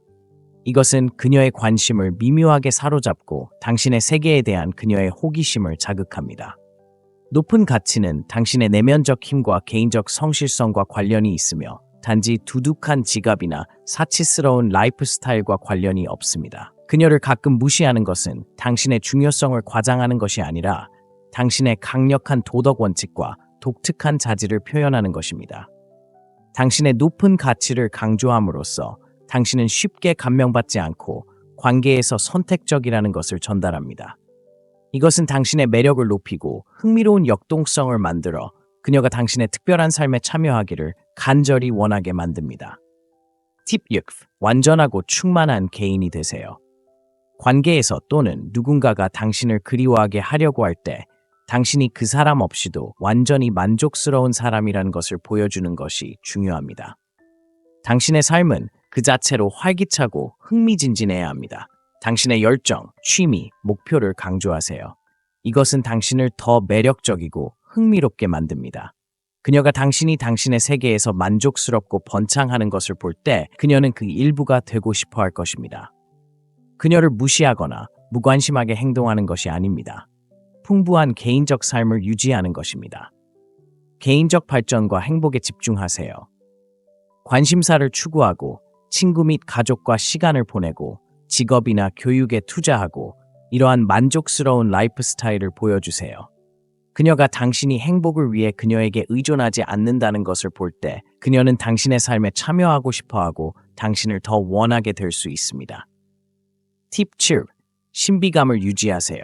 이것은 그녀의 관심을 미묘하게 사로잡고 당신의 세계에 대한 그녀의 호기심을 자극합니다. 높은 가치는 당신의 내면적 힘과 개인적 성실성과 관련이 있으며 단지 두둑한 지갑이나 사치스러운 라이프 스타일과 관련이 없습니다. 그녀를 가끔 무시하는 것은 당신의 중요성을 과장하는 것이 아니라 당신의 강력한 도덕 원칙과 독특한 자질을 표현하는 것입니다. 당신의 높은 가치를 강조함으로써 당신은 쉽게 감명받지 않고 관계에서 선택적이라는 것을 전달합니다. 이것은 당신의 매력을 높이고 흥미로운 역동성을 만들어 그녀가 당신의 특별한 삶에 참여하기를 간절히 원하게 만듭니다. 팁 6. 완전하고 충만한 개인이 되세요. 관계에서 또는 누군가가 당신을 그리워하게 하려고 할 때 당신이 그 사람 없이도 완전히 만족스러운 사람이라는 것을 보여주는 것이 중요합니다. 당신의 삶은 그 자체로 활기차고 흥미진진해야 합니다. 당신의 열정, 취미, 목표를 강조하세요. 이것은 당신을 더 매력적이고 흥미롭게 만듭니다. 그녀가 당신이 당신의 세계에서 만족스럽고 번창하는 것을 볼 때 그녀는 그 일부가 되고 싶어 할 것입니다. 그녀를 무시하거나 무관심하게 행동하는 것이 아닙니다. 풍부한 개인적 삶을 유지하는 것입니다. 개인적 발전과 행복에 집중하세요. 관심사를 추구하고 친구 및 가족과 시간을 보내고 직업이나 교육에 투자하고 이러한 만족스러운 라이프 스타일을 보여주세요. 그녀가 당신이 행복을 위해 그녀에게 의존하지 않는다는 것을 볼 때 그녀는 당신의 삶에 참여하고 싶어하고 당신을 더 원하게 될 수 있습니다. 팁 7. 신비감을 유지하세요.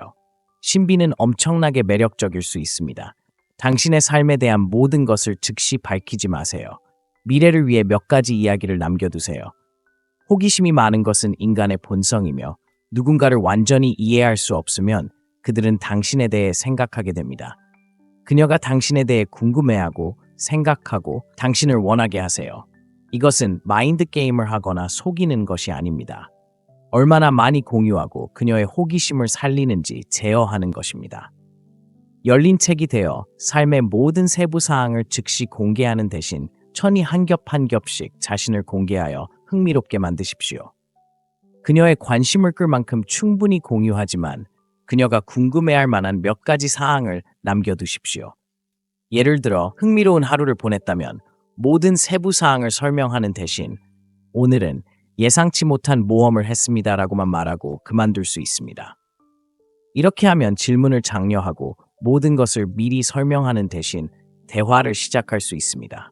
신비는 엄청나게 매력적일 수 있습니다. 당신의 삶에 대한 모든 것을 즉시 밝히지 마세요. 미래를 위해 몇 가지 이야기를 남겨두세요. 호기심이 많은 것은 인간의 본성이며 누군가를 완전히 이해할 수 없으면 그들은 당신에 대해 생각하게 됩니다. 그녀가 당신에 대해 궁금해하고 생각하고 당신을 원하게 하세요. 이것은 마인드 게임을 하거나 속이는 것이 아닙니다. 얼마나 많이 공유하고 그녀의 호기심을 살리는지 제어하는 것입니다. 열린 책이 되어 삶의 모든 세부 사항을 즉시 공개하는 대신 천이 한 겹 한 겹씩 자신을 공개하여 흥미롭게 만드십시오. 그녀의 관심을 끌 만큼 충분히 공유하지만 그녀가 궁금해할 만한 몇 가지 사항을 남겨두십시오. 예를 들어 흥미로운 하루를 보냈다면 모든 세부 사항을 설명하는 대신 오늘은 예상치 못한 모험을 했습니다라고만 말하고 그만둘 수 있습니다. 이렇게 하면 질문을 장려하고 모든 것을 미리 설명하는 대신 대화를 시작할 수 있습니다.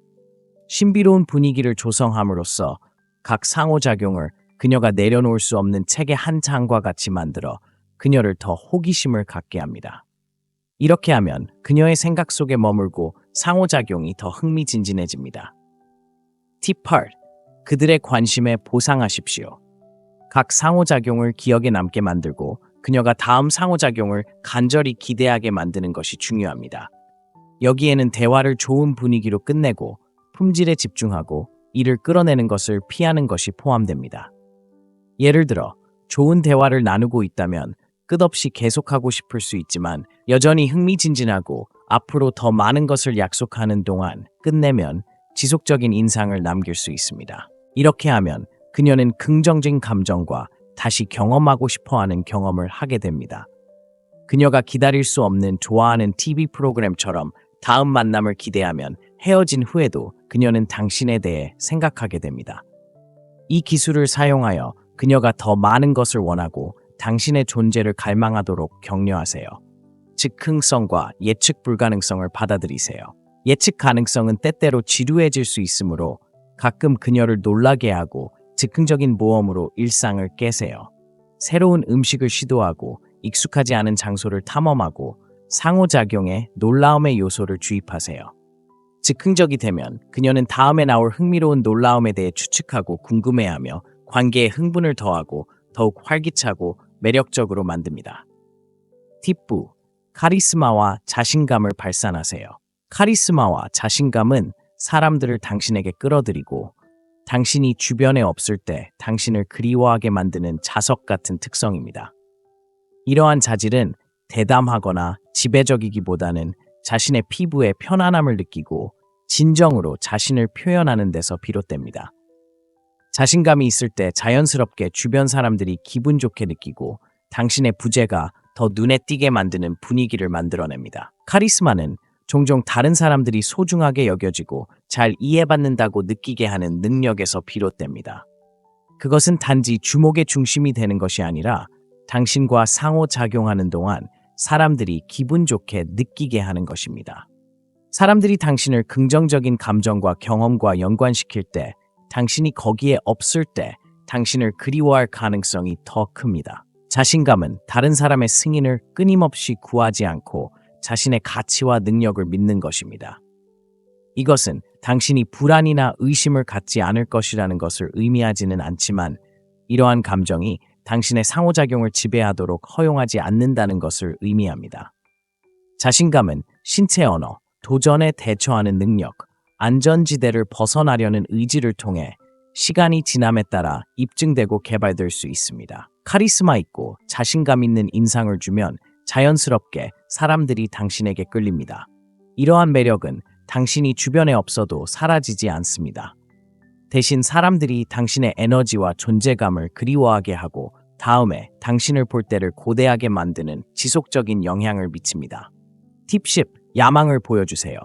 신비로운 분위기를 조성함으로써 각 상호작용을 그녀가 내려놓을 수 없는 책의 한 장과 같이 만들어 그녀를 더 호기심을 갖게 합니다. 이렇게 하면 그녀의 생각 속에 머물고 상호작용이 더 흥미진진해집니다. 팁 8. 그들의 관심에 보상하십시오. 각 상호작용을 기억에 남게 만들고 그녀가 다음 상호작용을 간절히 기대하게 만드는 것이 중요합니다. 여기에는 대화를 좋은 분위기로 끝내고 품질에 집중하고 이를 끌어내는 것을 피하는 것이 포함됩니다. 예를 들어 좋은 대화를 나누고 있다면 끝없이 계속하고 싶을 수 있지만 여전히 흥미진진하고 앞으로 더 많은 것을 약속하는 동안 끝내면 지속적인 인상을 남길 수 있습니다. 이렇게 하면 그녀는 긍정적인 감정과 다시 경험하고 싶어하는 경험을 하게 됩니다. 그녀가 기다릴 수 없는 좋아하는 TV 프로그램처럼 다음 만남을 기대하면 헤어진 후에도 그녀는 당신에 대해 생각하게 됩니다. 이 기술을 사용하여 그녀가 더 많은 것을 원하고 당신의 존재를 갈망하도록 격려하세요. 즉흥성과 예측 불가능성을 받아들이세요. 예측 가능성은 때때로 지루해질 수 있으므로 가끔 그녀를 놀라게 하고 즉흥적인 모험으로 일상을 깨세요. 새로운 음식을 시도하고 익숙하지 않은 장소를 탐험하고 상호작용에 놀라움의 요소를 주입하세요. 즉흥적이 되면 그녀는 다음에 나올 흥미로운 놀라움에 대해 추측하고 궁금해하며 관계에 흥분을 더하고 더욱 활기차고 매력적으로 만듭니다. 팁 9. 카리스마와 자신감을 발산하세요. 카리스마와 자신감은 사람들을 당신에게 끌어들이고 당신이 주변에 없을 때 당신을 그리워하게 만드는 자석 같은 특성입니다. 이러한 자질은 대담하거나 지배적이기보다는 자신의 피부에 편안함을 느끼고 진정으로 자신을 표현하는 데서 비롯됩니다. 자신감이 있을 때 자연스럽게 주변 사람들이 기분 좋게 느끼고 당신의 부재가 더 눈에 띄게 만드는 분위기를 만들어냅니다. 카리스마는 종종 다른 사람들이 소중하게 여겨지고 잘 이해받는다고 느끼게 하는 능력에서 비롯됩니다. 그것은 단지 주목의 중심이 되는 것이 아니라 당신과 상호작용하는 동안 사람들이 기분 좋게 느끼게 하는 것입니다. 사람들이 당신을 긍정적인 감정과 경험과 연관시킬 때 당신이 거기에 없을 때 당신을 그리워할 가능성이 더 큽니다. 자신감은 다른 사람의 승인을 끊임없이 구하지 않고 자신의 가치와 능력을 믿는 것입니다. 이것은 당신이 불안이나 의심을 갖지 않을 것이라는 것을 의미하지는 않지만 이러한 감정이 당신의 상호작용을 지배하도록 허용하지 않는다는 것을 의미합니다. 자신감은 신체 언어, 도전에 대처하는 능력, 안전지대를 벗어나려는 의지를 통해 시간이 지남에 따라 입증되고 개발될 수 있습니다. 카리스마 있고 자신감 있는 인상을 주면 자연스럽게 사람들이 당신에게 끌립니다. 이러한 매력은 당신이 주변에 없어도 사라지지 않습니다. 대신 사람들이 당신의 에너지와 존재감을 그리워하게 하고 다음에 당신을 볼 때를 고대하게 만드는 지속적인 영향을 미칩니다. 팁 10. 야망을 보여주세요.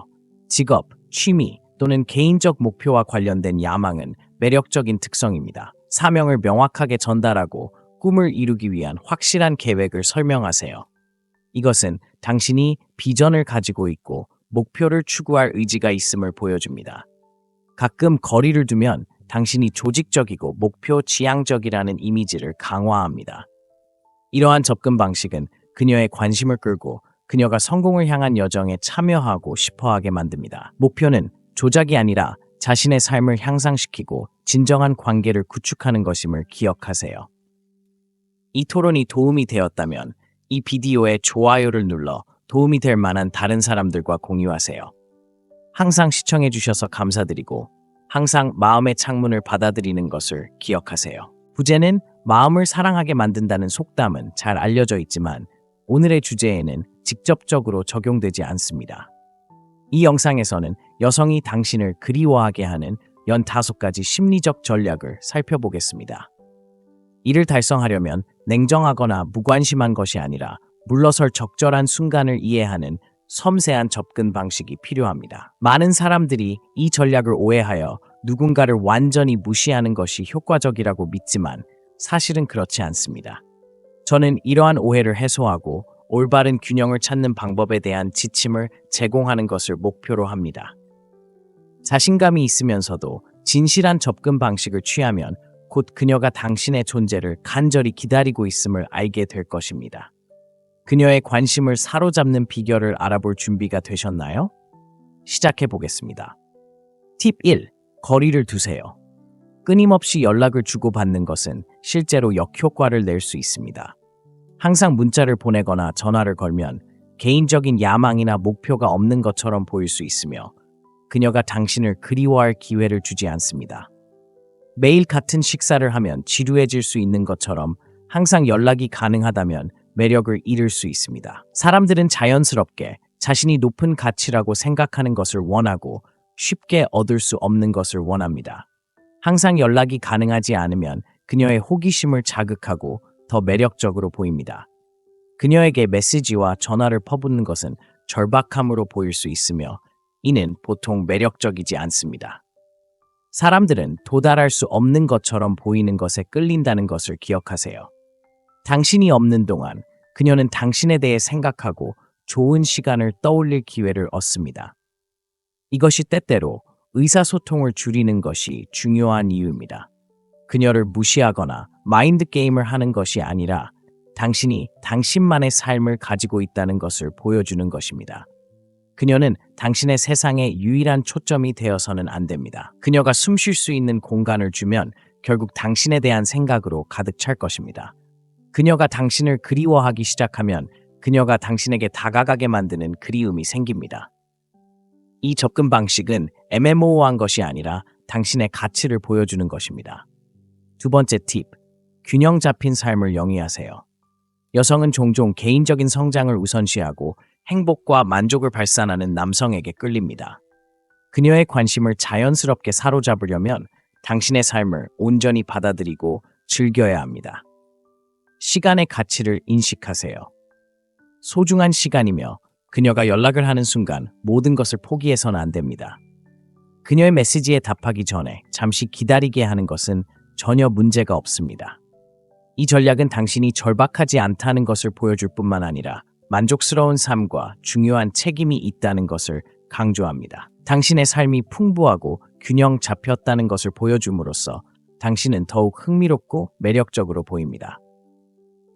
직업, 취미 또는 개인적 목표와 관련된 야망은 매력적인 특성입니다. 사명을 명확하게 전달하고 꿈을 이루기 위한 확실한 계획을 설명하세요. 이것은 당신이 비전을 가지고 있고 목표를 추구할 의지가 있음을 보여줍니다. 가끔 거리를 두면 당신이 조직적이고 목표 지향적이라는 이미지를 강화합니다. 이러한 접근 방식은 그녀의 관심을 끌고 그녀가 성공을 향한 여정에 참여하고 싶어하게 만듭니다. 목표는 조작이 아니라 자신의 삶을 향상시키고 진정한 관계를 구축하는 것임을 기억하세요. 이 토론이 도움이 되었다면 이 비디오에 좋아요를 눌러 도움이 될 만한 다른 사람들과 공유하세요. 항상 시청해 주셔서 감사드리고 항상 마음의 창문을 받아들이는 것을 기억하세요. 부제는 마음을 사랑하게 만든다는 속담은 잘 알려져 있지만 오늘의 주제에는 직접적으로 적용되지 않습니다. 이 영상에서는 여성이 당신을 그리워하게 하는 15가지 심리적 전략을 살펴보겠습니다. 이를 달성하려면 냉정하거나 무관심한 것이 아니라 물러설 적절한 순간을 이해하는 섬세한 접근 방식이 필요합니다. 많은 사람들이 이 전략을 오해하여 누군가를 완전히 무시하는 것이 효과적이라고 믿지만 사실은 그렇지 않습니다. 저는 이러한 오해를 해소하고 올바른 균형을 찾는 방법에 대한 지침을 제공하는 것을 목표로 합니다. 자신감이 있으면서도 진실한 접근 방식을 취하면 곧 그녀가 당신의 존재를 간절히 기다리고 있음을 알게 될 것입니다. 그녀의 관심을 사로잡는 비결을 알아볼 준비가 되셨나요? 시작해 보겠습니다. 팁 1. 거리를 두세요. 끊임없이 연락을 주고받는 것은 실제로 역효과를 낼 수 있습니다. 항상 문자를 보내거나 전화를 걸면 개인적인 야망이나 목표가 없는 것처럼 보일 수 있으며 그녀가 당신을 그리워할 기회를 주지 않습니다. 매일 같은 식사를 하면 지루해질 수 있는 것처럼 항상 연락이 가능하다면 매력을 잃을 수 있습니다. 사람들은 자연스럽게 자신이 높은 가치라고 생각하는 것을 원하고 쉽게 얻을 수 없는 것을 원합니다. 항상 연락이 가능하지 않으면 그녀의 호기심을 자극하고 더 매력적으로 보입니다. 그녀에게 메시지와 전화를 퍼붓는 것은 절박함으로 보일 수 있으며 이는 보통 매력적이지 않습니다. 사람들은 도달할 수 없는 것처럼 보이는 것에 끌린다는 것을 기억하세요. 당신이 없는 동안 그녀는 당신에 대해 생각하고 좋은 시간을 떠올릴 기회를 얻습니다. 이것이 때때로 의사소통을 줄이는 것이 중요한 이유입니다. 그녀를 무시하거나 마인드 게임을 하는 것이 아니라 당신이 당신만의 삶을 가지고 있다는 것을 보여주는 것입니다. 그녀는 당신의 세상의 유일한 초점이 되어서는 안 됩니다. 그녀가 숨 쉴 수 있는 공간을 주면 결국 당신에 대한 생각으로 가득 찰 것입니다. 그녀가 당신을 그리워하기 시작하면 그녀가 당신에게 다가가게 만드는 그리움이 생깁니다. 이 접근 방식은 애매모호한 것이 아니라 당신의 가치를 보여주는 것입니다. 두 번째 팁, 균형 잡힌 삶을 영위하세요. 여성은 종종 개인적인 성장을 우선시하고 행복과 만족을 발산하는 남성에게 끌립니다. 그녀의 관심을 자연스럽게 사로잡으려면 당신의 삶을 온전히 받아들이고 즐겨야 합니다. 시간의 가치를 인식하세요. 소중한 시간이며 그녀가 연락을 하는 순간 모든 것을 포기해서는 안 됩니다. 그녀의 메시지에 답하기 전에 잠시 기다리게 하는 것은 전혀 문제가 없습니다. 이 전략은 당신이 절박하지 않다는 것을 보여줄 뿐만 아니라 만족스러운 삶과 중요한 책임이 있다는 것을 강조합니다. 당신의 삶이 풍부하고 균형 잡혔다는 것을 보여줌으로써 당신은 더욱 흥미롭고 매력적으로 보입니다.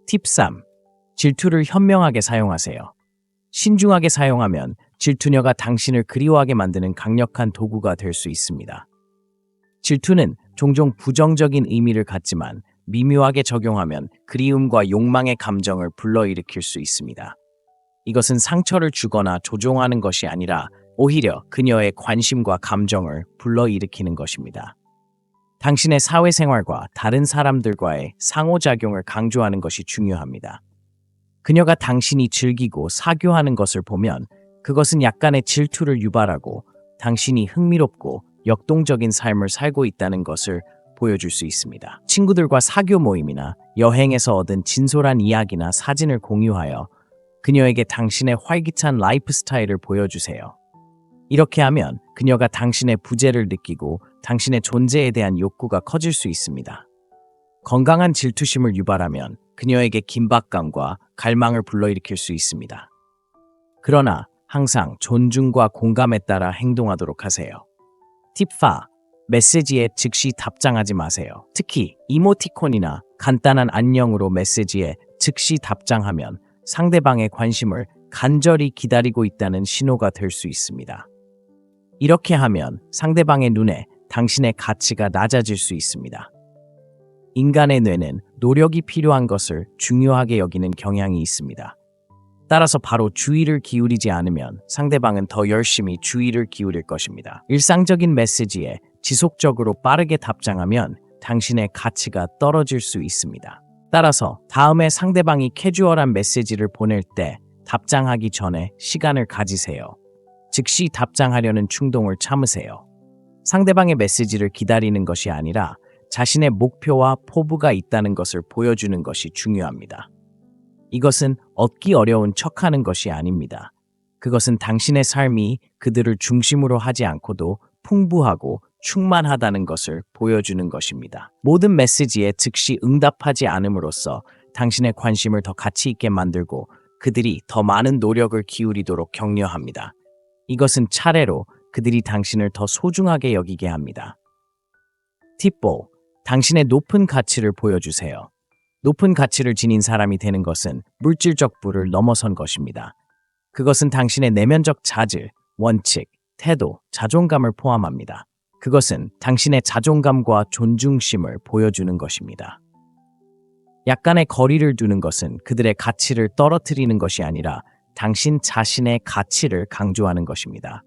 팁 3. 질투를 현명하게 사용하세요. 신중하게 사용하면 질투녀가 당신을 그리워하게 만드는 강력한 도구가 될 수 있습니다. 질투는 종종 부정적인 의미를 갖지만 미묘하게 적용하면 그리움과 욕망의 감정을 불러일으킬 수 있습니다. 이것은 상처를 주거나 조종하는 것이 아니라 오히려 그녀의 관심과 감정을 불러일으키는 것입니다. 당신의 사회생활과 다른 사람들과의 상호작용을 강조하는 것이 중요합니다. 그녀가 당신이 즐기고 사교하는 것을 보면 그것은 약간의 질투를 유발하고 당신이 흥미롭고 역동적인 삶을 살고 있다는 것을 보여줄 수 있습니다. 친구들과 사교 모임이나 여행에서 얻은 진솔한 이야기나 사진을 공유하여 그녀에게 당신의 활기찬 라이프 스타일을 보여주세요. 이렇게 하면 그녀가 당신의 부재를 느끼고 당신의 존재에 대한 욕구가 커질 수 있습니다. 건강한 질투심을 유발하면 그녀에게 긴박감과 갈망을 불러일으킬 수 있습니다. 그러나 항상 존중과 공감에 따라 행동하도록 하세요. 팁 4. 메시지에 즉시 답장하지 마세요. 특히 이모티콘이나 간단한 안녕으로 메시지에 즉시 답장하면 상대방의 관심을 간절히 기다리고 있다는 신호가 될 수 있습니다. 이렇게 하면 상대방의 눈에 당신의 가치가 낮아질 수 있습니다. 인간의 뇌는 노력이 필요한 것을 중요하게 여기는 경향이 있습니다. 따라서 바로 주의를 기울이지 않으면 상대방은 더 열심히 주의를 기울일 것입니다. 일상적인 메시지에 지속적으로 빠르게 답장하면 당신의 가치가 떨어질 수 있습니다. 따라서 다음에 상대방이 캐주얼한 메시지를 보낼 때 답장하기 전에 시간을 가지세요. 즉시 답장하려는 충동을 참으세요. 상대방의 메시지를 기다리는 것이 아니라 자신의 목표와 포부가 있다는 것을 보여주는 것이 중요합니다. 이것은 얻기 어려운 척하는 것이 아닙니다. 그것은 당신의 삶이 그들을 중심으로 하지 않고도 풍부하고 충만하다는 것을 보여주는 것입니다. 모든 메시지에 즉시 응답하지 않음으로써 당신의 관심을 더 가치 있게 만들고 그들이 더 많은 노력을 기울이도록 격려합니다. 이것은 차례로 그들이 당신을 더 소중하게 여기게 합니다. 팁 4. 당신의 높은 가치를 보여주세요. 높은 가치를 지닌 사람이 되는 것은 물질적 부를 넘어선 것입니다. 그것은 당신의 내면적 자질, 원칙, 태도, 자존감을 포함합니다. 그것은 당신의 자존감과 존중심을 보여주는 것입니다. 약간의 거리를 두는 것은 그들의 가치를 떨어뜨리는 것이 아니라 당신 자신의 가치를 강조하는 것입니다.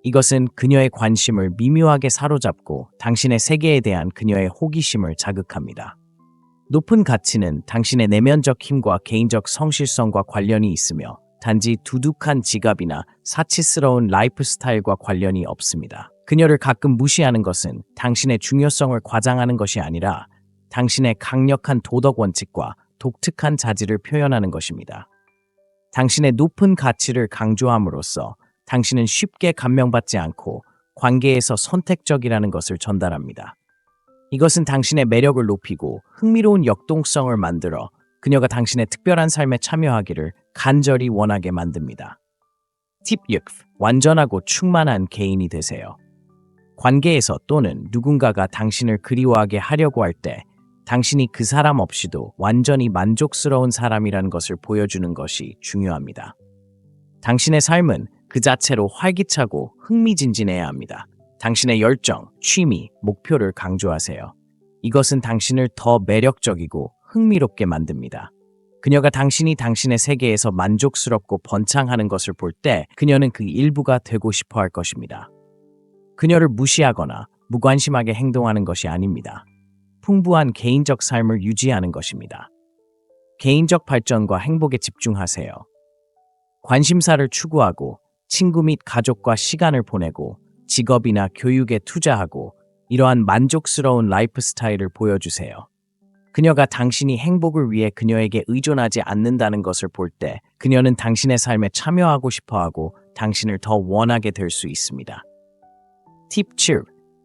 이것은 그녀의 관심을 미묘하게 사로잡고 당신의 세계에 대한 그녀의 호기심을 자극합니다. 높은 가치는 당신의 내면적 힘과 개인적 성실성과 관련이 있으며 단지 두둑한 지갑이나 사치스러운 라이프 스타일과 관련이 없습니다. 그녀를 가끔 무시하는 것은 당신의 중요성을 과장하는 것이 아니라 당신의 강력한 도덕 원칙과 독특한 자질을 표현하는 것입니다. 당신의 높은 가치를 강조함으로써 당신은 쉽게 감명받지 않고 관계에서 선택적이라는 것을 전달합니다. 이것은 당신의 매력을 높이고 흥미로운 역동성을 만들어 그녀가 당신의 특별한 삶에 참여하기를 간절히 원하게 만듭니다. 팁 6. 완전하고 충만한 개인이 되세요. 관계에서 또는 누군가가 당신을 그리워하게 하려고 할 때 당신이 그 사람 없이도 완전히 만족스러운 사람이라는 것을 보여주는 것이 중요합니다. 당신의 삶은 그 자체로 활기차고 흥미진진해야 합니다. 당신의 열정, 취미, 목표를 강조하세요. 이것은 당신을 더 매력적이고 흥미롭게 만듭니다. 그녀가 당신이 당신의 세계에서 만족스럽고 번창하는 것을 볼 때 그녀는 그 일부가 되고 싶어 할 것입니다. 그녀를 무시하거나 무관심하게 행동하는 것이 아닙니다. 풍부한 개인적 삶을 유지하는 것입니다. 개인적 발전과 행복에 집중하세요. 관심사를 추구하고 친구 및 가족과 시간을 보내고 직업이나 교육에 투자하고 이러한 만족스러운 라이프 스타일을 보여주세요. 그녀가 당신이 행복을 위해 그녀에게 의존하지 않는다는 것을 볼 때 그녀는 당신의 삶에 참여하고 싶어하고 당신을 더 원하게 될 수 있습니다. 팁 7.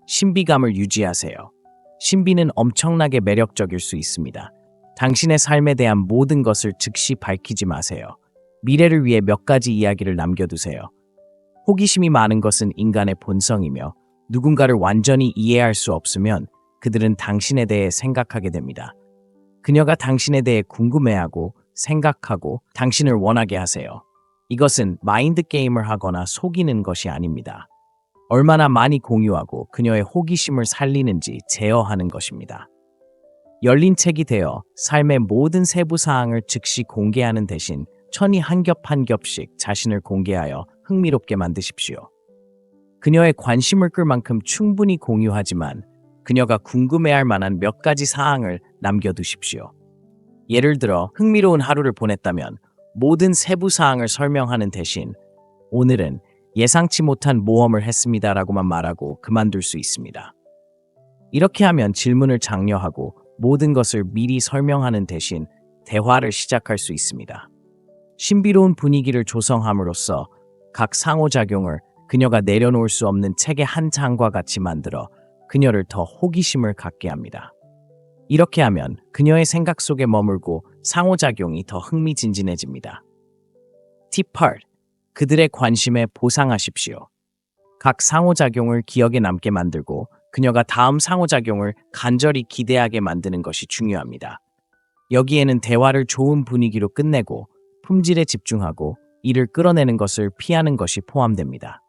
신비감을 유지하세요. 신비는 엄청나게 매력적일 수 있습니다. 당신의 삶에 대한 모든 것을 즉시 밝히지 마세요. 미래를 위해 몇 가지 이야기를 남겨두세요. 호기심이 많은 것은 인간의 본성이며 누군가를 완전히 이해할 수 없으면 그들은 당신에 대해 생각하게 됩니다. 그녀가 당신에 대해 궁금해하고 생각하고 당신을 원하게 하세요. 이것은 마인드 게임을 하거나 속이는 것이 아닙니다. 얼마나 많이 공유하고 그녀의 호기심을 살리는지 제어하는 것입니다. 열린 책이 되어 삶의 모든 세부 사항을 즉시 공개하는 대신 천이 한 겹 한 겹씩 자신을 공개하여 흥미롭게 만드십시오. 그녀의 관심을 끌 만큼 충분히 공유하지만 그녀가 궁금해할 만한 몇 가지 사항을 남겨두십시오. 예를 들어 흥미로운 하루를 보냈다면 모든 세부 사항을 설명하는 대신 오늘은 예상치 못한 모험을 했습니다라고만 말하고 그만둘 수 있습니다. 이렇게 하면 질문을 장려하고 모든 것을 미리 설명하는 대신 대화를 시작할 수 있습니다. 신비로운 분위기를 조성함으로써 각 상호작용을 그녀가 내려놓을 수 없는 책의 한 장과 같이 만들어 그녀를 더 호기심을 갖게 합니다. 이렇게 하면 그녀의 생각 속에 머물고 상호작용이 더 흥미진진해집니다. 팁 8. 그들의 관심에 보상하십시오. 각 상호작용을 기억에 남게 만들고 그녀가 다음 상호작용을 간절히 기대하게 만드는 것이 중요합니다. 여기에는 대화를 좋은 분위기로 끝내고 품질에 집중하고 이를 끌어내는 것을 피하는 것이 포함됩니다.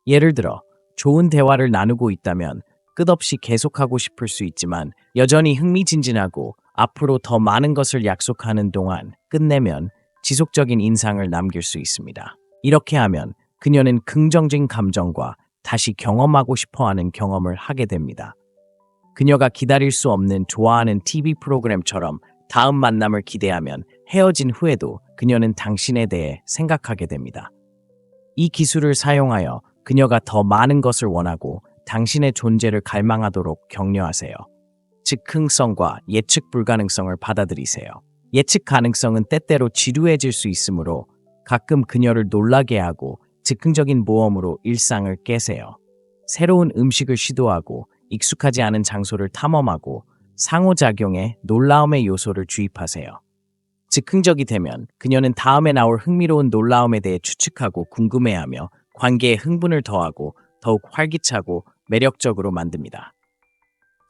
예를 들어 좋은 대화를 나누고 있다면 끝없이 계속하고 싶을 수 있지만 여전히 흥미진진하고 앞으로 더 많은 것을 약속하는 동안 끝내면 지속적인 인상을 남길 수 있습니다. 이렇게 하면 그녀는 긍정적인 감정과 다시 경험하고 싶어하는 경험을 하게 됩니다. 그녀가 기다릴 수 없는 좋아하는 TV 프로그램처럼 다음 만남을 기대하면 헤어진 후에도 그녀는 당신에 대해 생각하게 됩니다. 이 기술을 사용하여 그녀가 더 많은 것을 원하고 당신의 존재를 갈망하도록 격려하세요. 즉흥성과 예측 불가능성을 받아들이세요. 예측 가능성은 때때로 지루해질 수 있으므로 가끔 그녀를 놀라게 하고 즉흥적인 모험으로 일상을 깨세요. 새로운 음식을 시도하고 익숙하지 않은 장소를 탐험하고 상호작용에 놀라움의 요소를 주입하세요. 즉흥적이 되면 그녀는 다음에 나올 흥미로운 놀라움에 대해 추측하고 궁금해하며 관계에 흥분을 더하고 더욱 활기차고 매력적으로 만듭니다.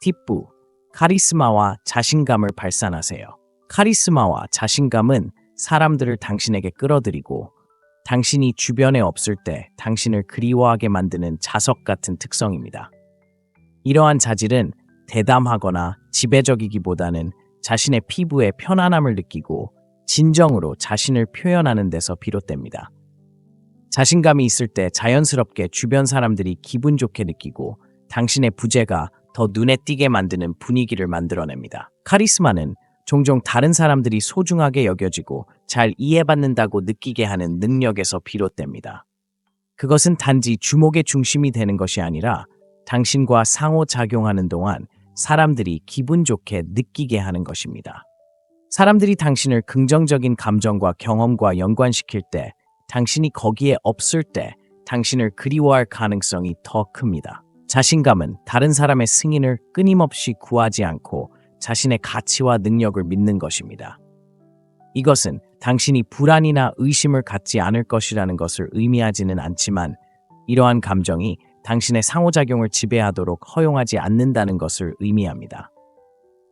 팁9. 카리스마와 자신감을 발산하세요. 카리스마와 자신감은 사람들을 당신에게 끌어들이고 당신이 주변에 없을 때 당신을 그리워하게 만드는 자석 같은 특성입니다. 이러한 자질은 대담하거나 지배적이기보다는 자신의 피부에 편안함을 느끼고 진정으로 자신을 표현하는 데서 비롯됩니다. 자신감이 있을 때 자연스럽게 주변 사람들이 기분 좋게 느끼고 당신의 부재가 더 눈에 띄게 만드는 분위기를 만들어냅니다. 카리스마는 종종 다른 사람들이 소중하게 여겨지고 잘 이해받는다고 느끼게 하는 능력에서 비롯됩니다. 그것은 단지 주목의 중심이 되는 것이 아니라 당신과 상호작용하는 동안 사람들이 기분 좋게 느끼게 하는 것입니다. 사람들이 당신을 긍정적인 감정과 경험과 연관시킬 때, 당신이 거기에 없을 때 당신을 그리워할 가능성이 더 큽니다. 자신감은 다른 사람의 승인을 끊임없이 구하지 않고 자신의 가치와 능력을 믿는 것입니다. 이것은 당신이 불안이나 의심을 갖지 않을 것이라는 것을 의미하지는 않지만 이러한 감정이 당신의 상호작용을 지배하도록 허용하지 않는다는 것을 의미합니다.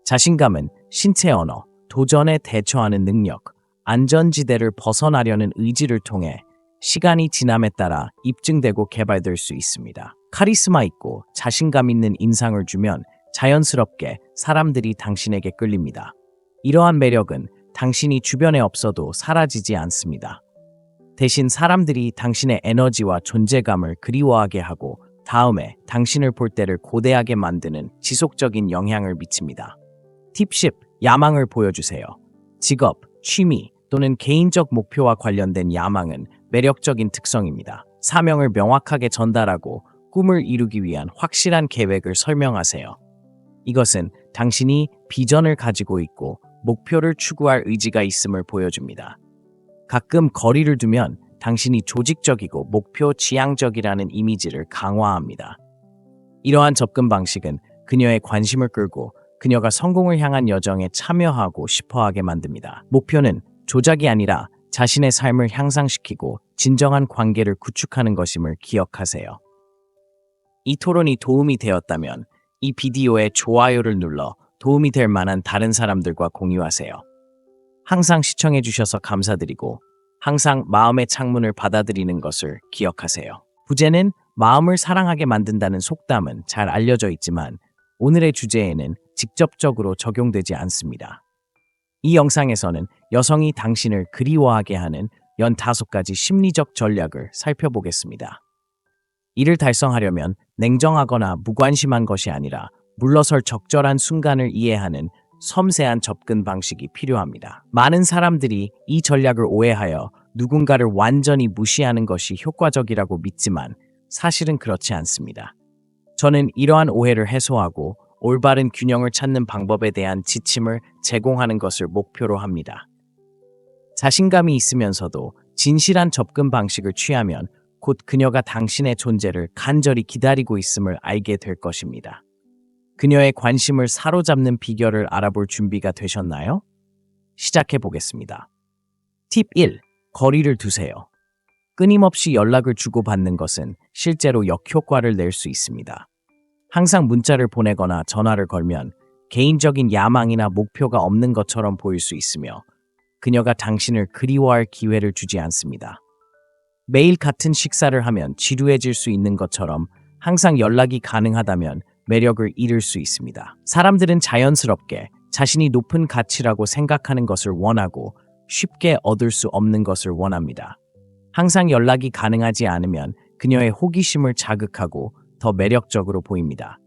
자신감은 신체 언어, 도전에 대처하는 능력, 안전지대를 벗어나려는 의지를 통해 시간이 지남에 따라 입증되고 개발될 수 있습니다. 카리스마 있고 자신감 있는 인상을 주면 자연스럽게 사람들이 당신에게 끌립니다. 이러한 매력은 당신이 주변에 없어도 사라지지 않습니다. 대신 사람들이 당신의 에너지와 존재감을 그리워하게 하고 다음에 당신을 볼 때를 고대하게 만드는 지속적인 영향을 미칩니다. 팁 10. 야망을 보여주세요. 직업, 취미 또는 개인적 목표와 관련된 야망은 매력적인 특성입니다. 사명을 명확하게 전달하고 꿈을 이루기 위한 확실한 계획을 설명하세요. 이것은 당신이 비전을 가지고 있고 목표를 추구할 의지가 있음을 보여줍니다. 가끔 거리를 두면 당신이 조직적이고 목표 지향적이라는 이미지를 강화합니다. 이러한 접근 방식은 그녀의 관심을 끌고 그녀가 성공을 향한 여정에 참여하고 싶어하게 만듭니다. 목표는 조작이 아니라 자신의 삶을 향상시키고 진정한 관계를 구축하는 것임을 기억하세요. 이 토론이 도움이 되었다면 이 비디오에 좋아요를 눌러 도움이 될 만한 다른 사람들과 공유하세요. 항상 시청해 주셔서 감사드리고 항상 마음의 창문을 받아들이는 것을 기억하세요. 부제는 마음을 사랑하게 만든다는 속담은 잘 알려져 있지만 오늘의 주제에는 직접적으로 적용되지 않습니다. 이 영상에서는 여성이 당신을 그리워하게 하는 15가지 심리적 전략을 살펴보겠습니다. 이를 달성하려면 냉정하거나 무관심한 것이 아니라 물러설 적절한 순간을 이해하는 섬세한 접근 방식이 필요합니다. 많은 사람들이 이 전략을 오해하여 누군가를 완전히 무시하는 것이 효과적이라고 믿지만 사실은 그렇지 않습니다. 저는 이러한 오해를 해소하고 올바른 균형을 찾는 방법에 대한 지침을 제공하는 것을 목표로 합니다. 자신감이 있으면서도 진실한 접근 방식을 취하면 곧 그녀가 당신의 존재를 간절히 기다리고 있음을 알게 될 것입니다. 그녀의 관심을 사로잡는 비결을 알아볼 준비가 되셨나요? 시작해 보겠습니다. 팁 1. 거리를 두세요. 끊임없이 연락을 주고받는 것은 실제로 역효과를 낼 수 있습니다. 항상 문자를 보내거나 전화를 걸면 개인적인 야망이나 목표가 없는 것처럼 보일 수 있으며 그녀가 당신을 그리워할 기회를 주지 않습니다. 매일 같은 식사를 하면 지루해질 수 있는 것처럼 항상 연락이 가능하다면 매력을 잃을 수 있습니다. 사람들은 자연스럽게 자신이 높은 가치라고 생각하는 것을 원하고 쉽게 얻을 수 없는 것을 원합니다. 항상 연락이 가능하지 않으면 그녀의 호기심을 자극하고 더 매력적으로 보입니다.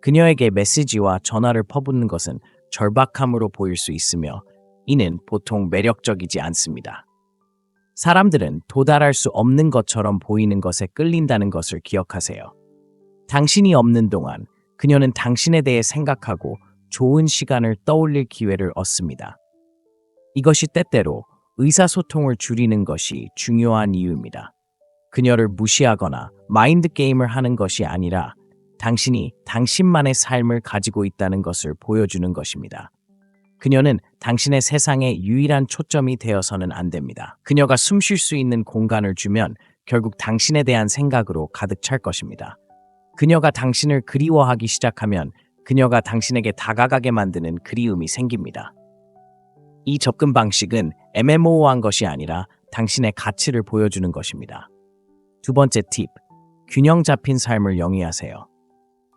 그녀에게 메시지와 전화를 퍼붓는 것은 절박함으로 보일 수 있으며 이는 보통 매력적이지 않습니다. 사람들은 도달할 수 없는 것처럼 보이는 것에 끌린다는 것을 기억하세요. 당신이 없는 동안 그녀는 당신에 대해 생각하고 좋은 시간을 떠올릴 기회를 얻습니다. 이것이 때때로 의사소통을 줄이는 것이 중요한 이유입니다. 그녀를 무시하거나 마인드 게임을 하는 것이 아니라 당신이 당신만의 삶을 가지고 있다는 것을 보여주는 것입니다. 그녀는 당신의 세상의 유일한 초점이 되어서는 안 됩니다. 그녀가 숨 쉴 수 있는 공간을 주면 결국 당신에 대한 생각으로 가득 찰 것입니다. 그녀가 당신을 그리워하기 시작하면 그녀가 당신에게 다가가게 만드는 그리움이 생깁니다. 이 접근 방식은 애매모호한 것이 아니라 당신의 가치를 보여주는 것입니다. 두 번째 팁, 균형 잡힌 삶을 영위하세요.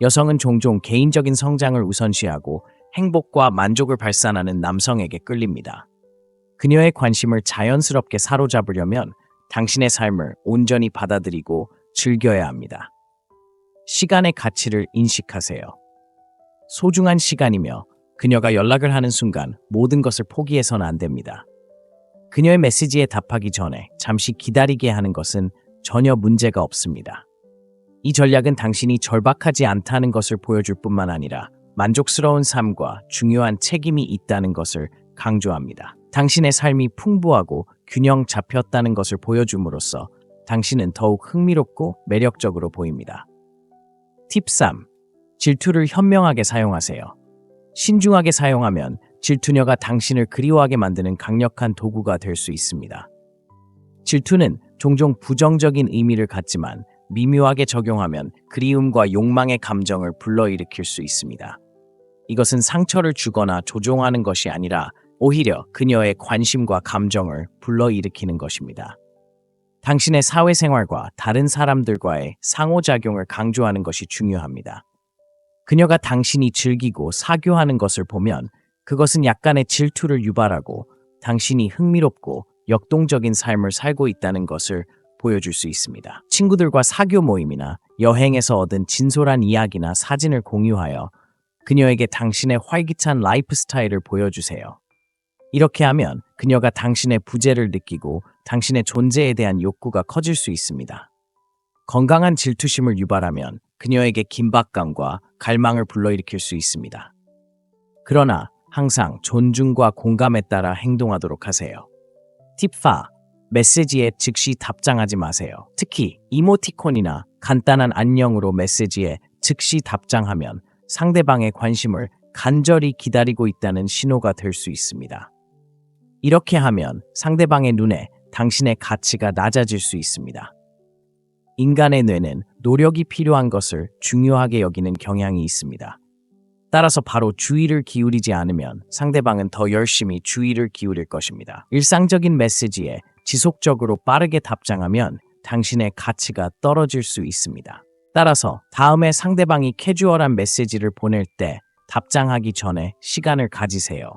여성은 종종 개인적인 성장을 우선시하고 행복과 만족을 발산하는 남성에게 끌립니다. 그녀의 관심을 자연스럽게 사로잡으려면 당신의 삶을 온전히 받아들이고 즐겨야 합니다. 시간의 가치를 인식하세요. 소중한 시간이며 그녀가 연락을 하는 순간 모든 것을 포기해서는 안 됩니다. 그녀의 메시지에 답하기 전에 잠시 기다리게 하는 것은 전혀 문제가 없습니다. 이 전략은 당신이 절박하지 않다는 것을 보여줄 뿐만 아니라 만족스러운 삶과 중요한 책임이 있다는 것을 강조합니다. 당신의 삶이 풍부하고 균형 잡혔다는 것을 보여줌으로써 당신은 더욱 흥미롭고 매력적으로 보입니다. 팁 3. 질투를 현명하게 사용하세요. 신중하게 사용하면 질투녀가 당신을 그리워하게 만드는 강력한 도구가 될 수 있습니다. 질투는 종종 부정적인 의미를 갖지만 미묘하게 적용하면 그리움과 욕망의 감정을 불러일으킬 수 있습니다. 이것은 상처를 주거나 조종하는 것이 아니라 오히려 그녀의 관심과 감정을 불러일으키는 것입니다. 당신의 사회생활과 다른 사람들과의 상호작용을 강조하는 것이 중요합니다. 그녀가 당신이 즐기고 사교하는 것을 보면 그것은 약간의 질투를 유발하고 당신이 흥미롭고 역동적인 삶을 살고 있다는 것을 보여줄 수 있습니다. 친구들과 사교 모임이나 여행에서 얻은 진솔한 이야기나 사진을 공유하여 그녀에게 당신의 활기찬 라이프 스타일을 보여주세요. 이렇게 하면 그녀가 당신의 부재를 느끼고 당신의 존재에 대한 욕구가 커질 수 있습니다. 건강한 질투심을 유발하면 그녀에게 긴박감과 갈망을 불러일으킬 수 있습니다. 그러나 항상 존중과 공감에 따라 행동하도록 하세요. 팁 4. 메시지에 즉시 답장하지 마세요. 특히 이모티콘이나 간단한 안녕으로 메시지에 즉시 답장하면 상대방의 관심을 간절히 기다리고 있다는 신호가 될 수 있습니다. 이렇게 하면 상대방의 눈에 당신의 가치가 낮아질 수 있습니다. 인간의 뇌는 노력이 필요한 것을 중요하게 여기는 경향이 있습니다. 따라서 바로 주의를 기울이지 않으면 상대방은 더 열심히 주의를 기울일 것입니다. 일상적인 메시지에 지속적으로 빠르게 답장하면 당신의 가치가 떨어질 수 있습니다. 따라서 다음에 상대방이 캐주얼한 메시지를 보낼 때 답장하기 전에 시간을 가지세요.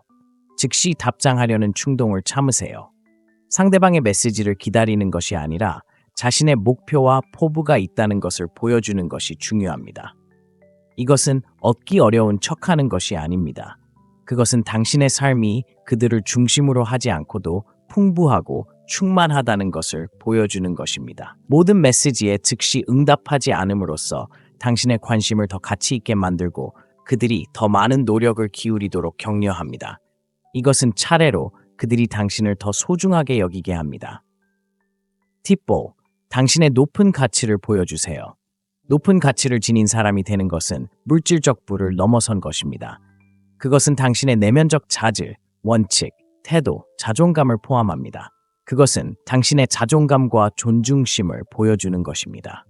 즉시 답장하려는 충동을 참으세요. 상대방의 메시지를 기다리는 것이 아니라 자신의 목표와 포부가 있다는 것을 보여주는 것이 중요합니다. 이것은 얻기 어려운 척하는 것이 아닙니다. 그것은 당신의 삶이 그들을 중심으로 하지 않고도 풍부하고 충만하다는 것을 보여주는 것입니다. 모든 메시지에 즉시 응답하지 않음으로써 당신의 관심을 더 가치 있게 만들고 그들이 더 많은 노력을 기울이도록 격려합니다. 이것은 차례로 그들이 당신을 더 소중하게 여기게 합니다. 팁 4. 당신의 높은 가치를 보여주세요. 높은 가치를 지닌 사람이 되는 것은 물질적 부를 넘어선 것입니다. 그것은 당신의 내면적 자질, 원칙, 태도, 자존감을 포함합니다. 그것은 당신의 자존감과 존중심을 보여주는 것입니다.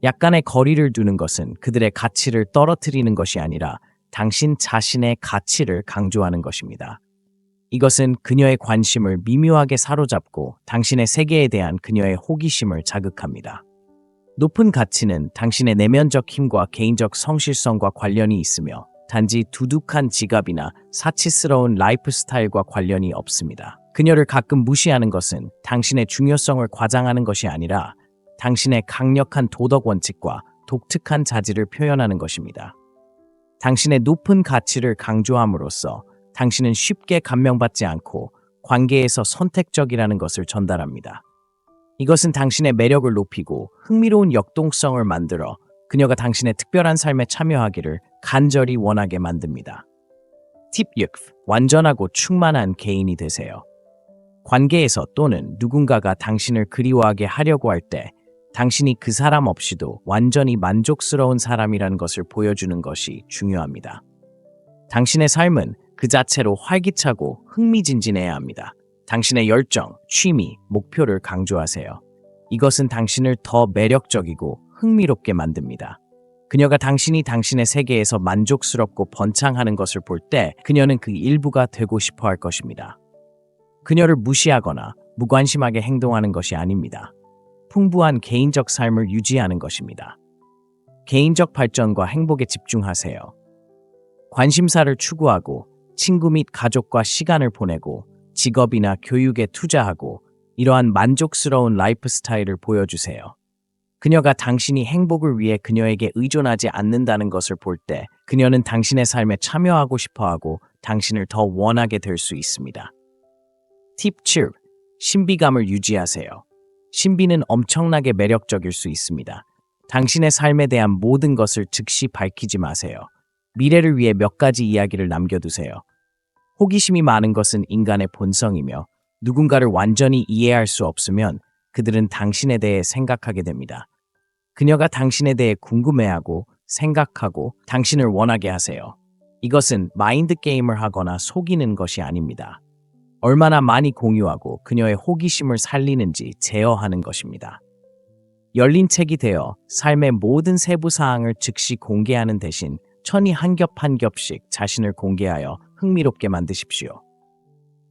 약간의 거리를 두는 것은 그들의 가치를 떨어뜨리는 것이 아니라 당신 자신의 가치를 강조하는 것입니다. 이것은 그녀의 관심을 미묘하게 사로잡고 당신의 세계에 대한 그녀의 호기심을 자극합니다. 높은 가치는 당신의 내면적 힘과 개인적 성실성과 관련이 있으며 단지 두둑한 지갑이나 사치스러운 라이프 스타일과 관련이 없습니다. 그녀를 가끔 무시하는 것은 당신의 중요성을 과장하는 것이 아니라 당신의 강력한 도덕 원칙과 독특한 자질을 표현하는 것입니다. 당신의 높은 가치를 강조함으로써 당신은 쉽게 감명받지 않고 관계에서 선택적이라는 것을 전달합니다. 이것은 당신의 매력을 높이고 흥미로운 역동성을 만들어 그녀가 당신의 특별한 삶에 참여하기를 간절히 원하게 만듭니다. 팁 6. 완전하고 충만한 개인이 되세요. 관계에서 또는 누군가가 당신을 그리워하게 하려고 할 때 당신이 그 사람 없이도 완전히 만족스러운 사람이라는 것을 보여주는 것이 중요합니다. 당신의 삶은 그 자체로 활기차고 흥미진진해야 합니다. 당신의 열정, 취미, 목표를 강조하세요. 이것은 당신을 더 매력적이고 흥미롭게 만듭니다. 그녀가 당신이 당신의 세계에서 만족스럽고 번창하는 것을 볼 때 그녀는 그 일부가 되고 싶어 할 것입니다. 그녀를 무시하거나 무관심하게 행동하는 것이 아닙니다. 풍부한 개인적 삶을 유지하는 것입니다. 개인적 발전과 행복에 집중하세요. 관심사를 추구하고 친구 및 가족과 시간을 보내고 직업이나 교육에 투자하고 이러한 만족스러운 라이프 스타일을 보여주세요. 그녀가 당신이 행복을 위해 그녀에게 의존하지 않는다는 것을 볼 때 그녀는 당신의 삶에 참여하고 싶어하고 당신을 더 원하게 될 수 있습니다. 팁 7. 신비감을 유지하세요. 신비는 엄청나게 매력적일 수 있습니다. 당신의 삶에 대한 모든 것을 즉시 밝히지 마세요. 미래를 위해 몇 가지 이야기를 남겨두세요. 호기심이 많은 것은 인간의 본성이며 누군가를 완전히 이해할 수 없으면 그들은 당신에 대해 생각하게 됩니다. 그녀가 당신에 대해 궁금해하고 생각하고 당신을 원하게 하세요. 이것은 마인드 게임을 하거나 속이는 것이 아닙니다. 얼마나 많이 공유하고 그녀의 호기심을 살리는지 제어하는 것입니다. 열린 책이 되어 삶의 모든 세부 사항을 즉시 공개하는 대신 천이 한 겹 한 겹씩 자신을 공개하여 흥미롭게 만드십시오.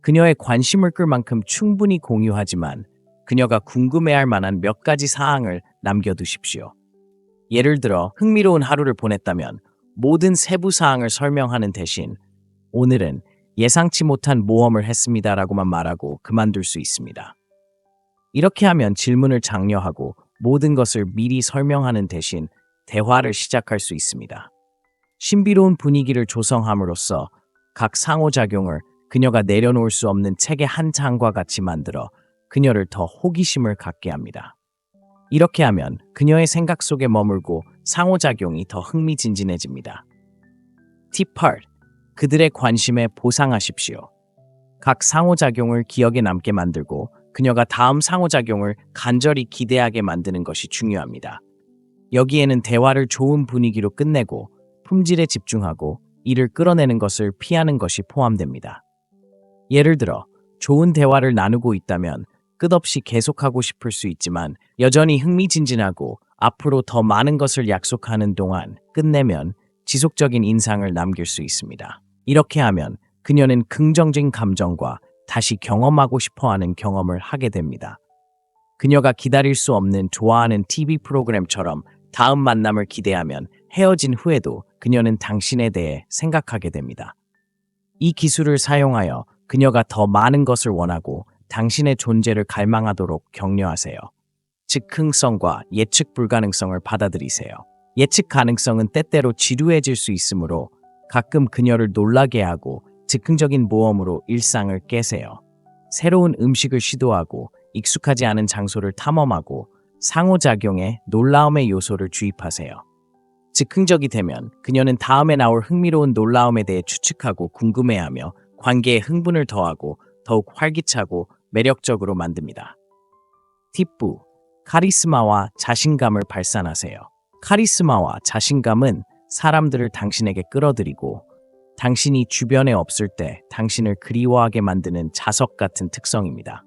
그녀의 관심을 끌 만큼 충분히 공유하지만 그녀가 궁금해할 만한 몇 가지 사항을 남겨두십시오. 예를 들어 흥미로운 하루를 보냈다면 모든 세부 사항을 설명하는 대신 오늘은 예상치 못한 모험을 했습니다라고만 말하고 그만둘 수 있습니다. 이렇게 하면 질문을 장려하고 모든 것을 미리 설명하는 대신 대화를 시작할 수 있습니다. 신비로운 분위기를 조성함으로써 각 상호작용을 그녀가 내려놓을 수 없는 책의 한 장과 같이 만들어 그녀를 더 호기심을 갖게 합니다. 이렇게 하면 그녀의 생각 속에 머물고 상호작용이 더 흥미진진해집니다. 팁 8. 그들의 관심에 보상하십시오. 각 상호작용을 기억에 남게 만들고 그녀가 다음 상호작용을 간절히 기대하게 만드는 것이 중요합니다. 여기에는 대화를 좋은 분위기로 끝내고 품질에 집중하고 이를 끌어내는 것을 피하는 것이 포함됩니다. 예를 들어 좋은 대화를 나누고 있다면 끝없이 계속하고 싶을 수 있지만 여전히 흥미진진하고 앞으로 더 많은 것을 약속하는 동안 끝내면 지속적인 인상을 남길 수 있습니다. 이렇게 하면 그녀는 긍정적인 감정과 다시 경험하고 싶어하는 경험을 하게 됩니다. 그녀가 기다릴 수 없는 좋아하는 TV 프로그램처럼 다음 만남을 기대하면 헤어진 후에도 그녀는 당신에 대해 생각하게 됩니다. 이 기술을 사용하여 그녀가 더 많은 것을 원하고 당신의 존재를 갈망하도록 격려하세요. 즉흥성과 예측 불가능성을 받아들이세요. 예측 가능성은 때때로 지루해질 수 있으므로 가끔 그녀를 놀라게 하고 즉흥적인 모험으로 일상을 깨세요. 새로운 음식을 시도하고 익숙하지 않은 장소를 탐험하고 상호작용에 놀라움의 요소를 주입하세요. 즉흥적이 되면 그녀는 다음에 나올 흥미로운 놀라움에 대해 추측하고 궁금해하며 관계에 흥분을 더하고 더욱 활기차고 매력적으로 만듭니다. 팁 9. 카리스마와 자신감을 발산하세요. 카리스마와 자신감은 사람들을 당신에게 끌어들이고 당신이 주변에 없을 때 당신을 그리워하게 만드는 자석 같은 특성입니다.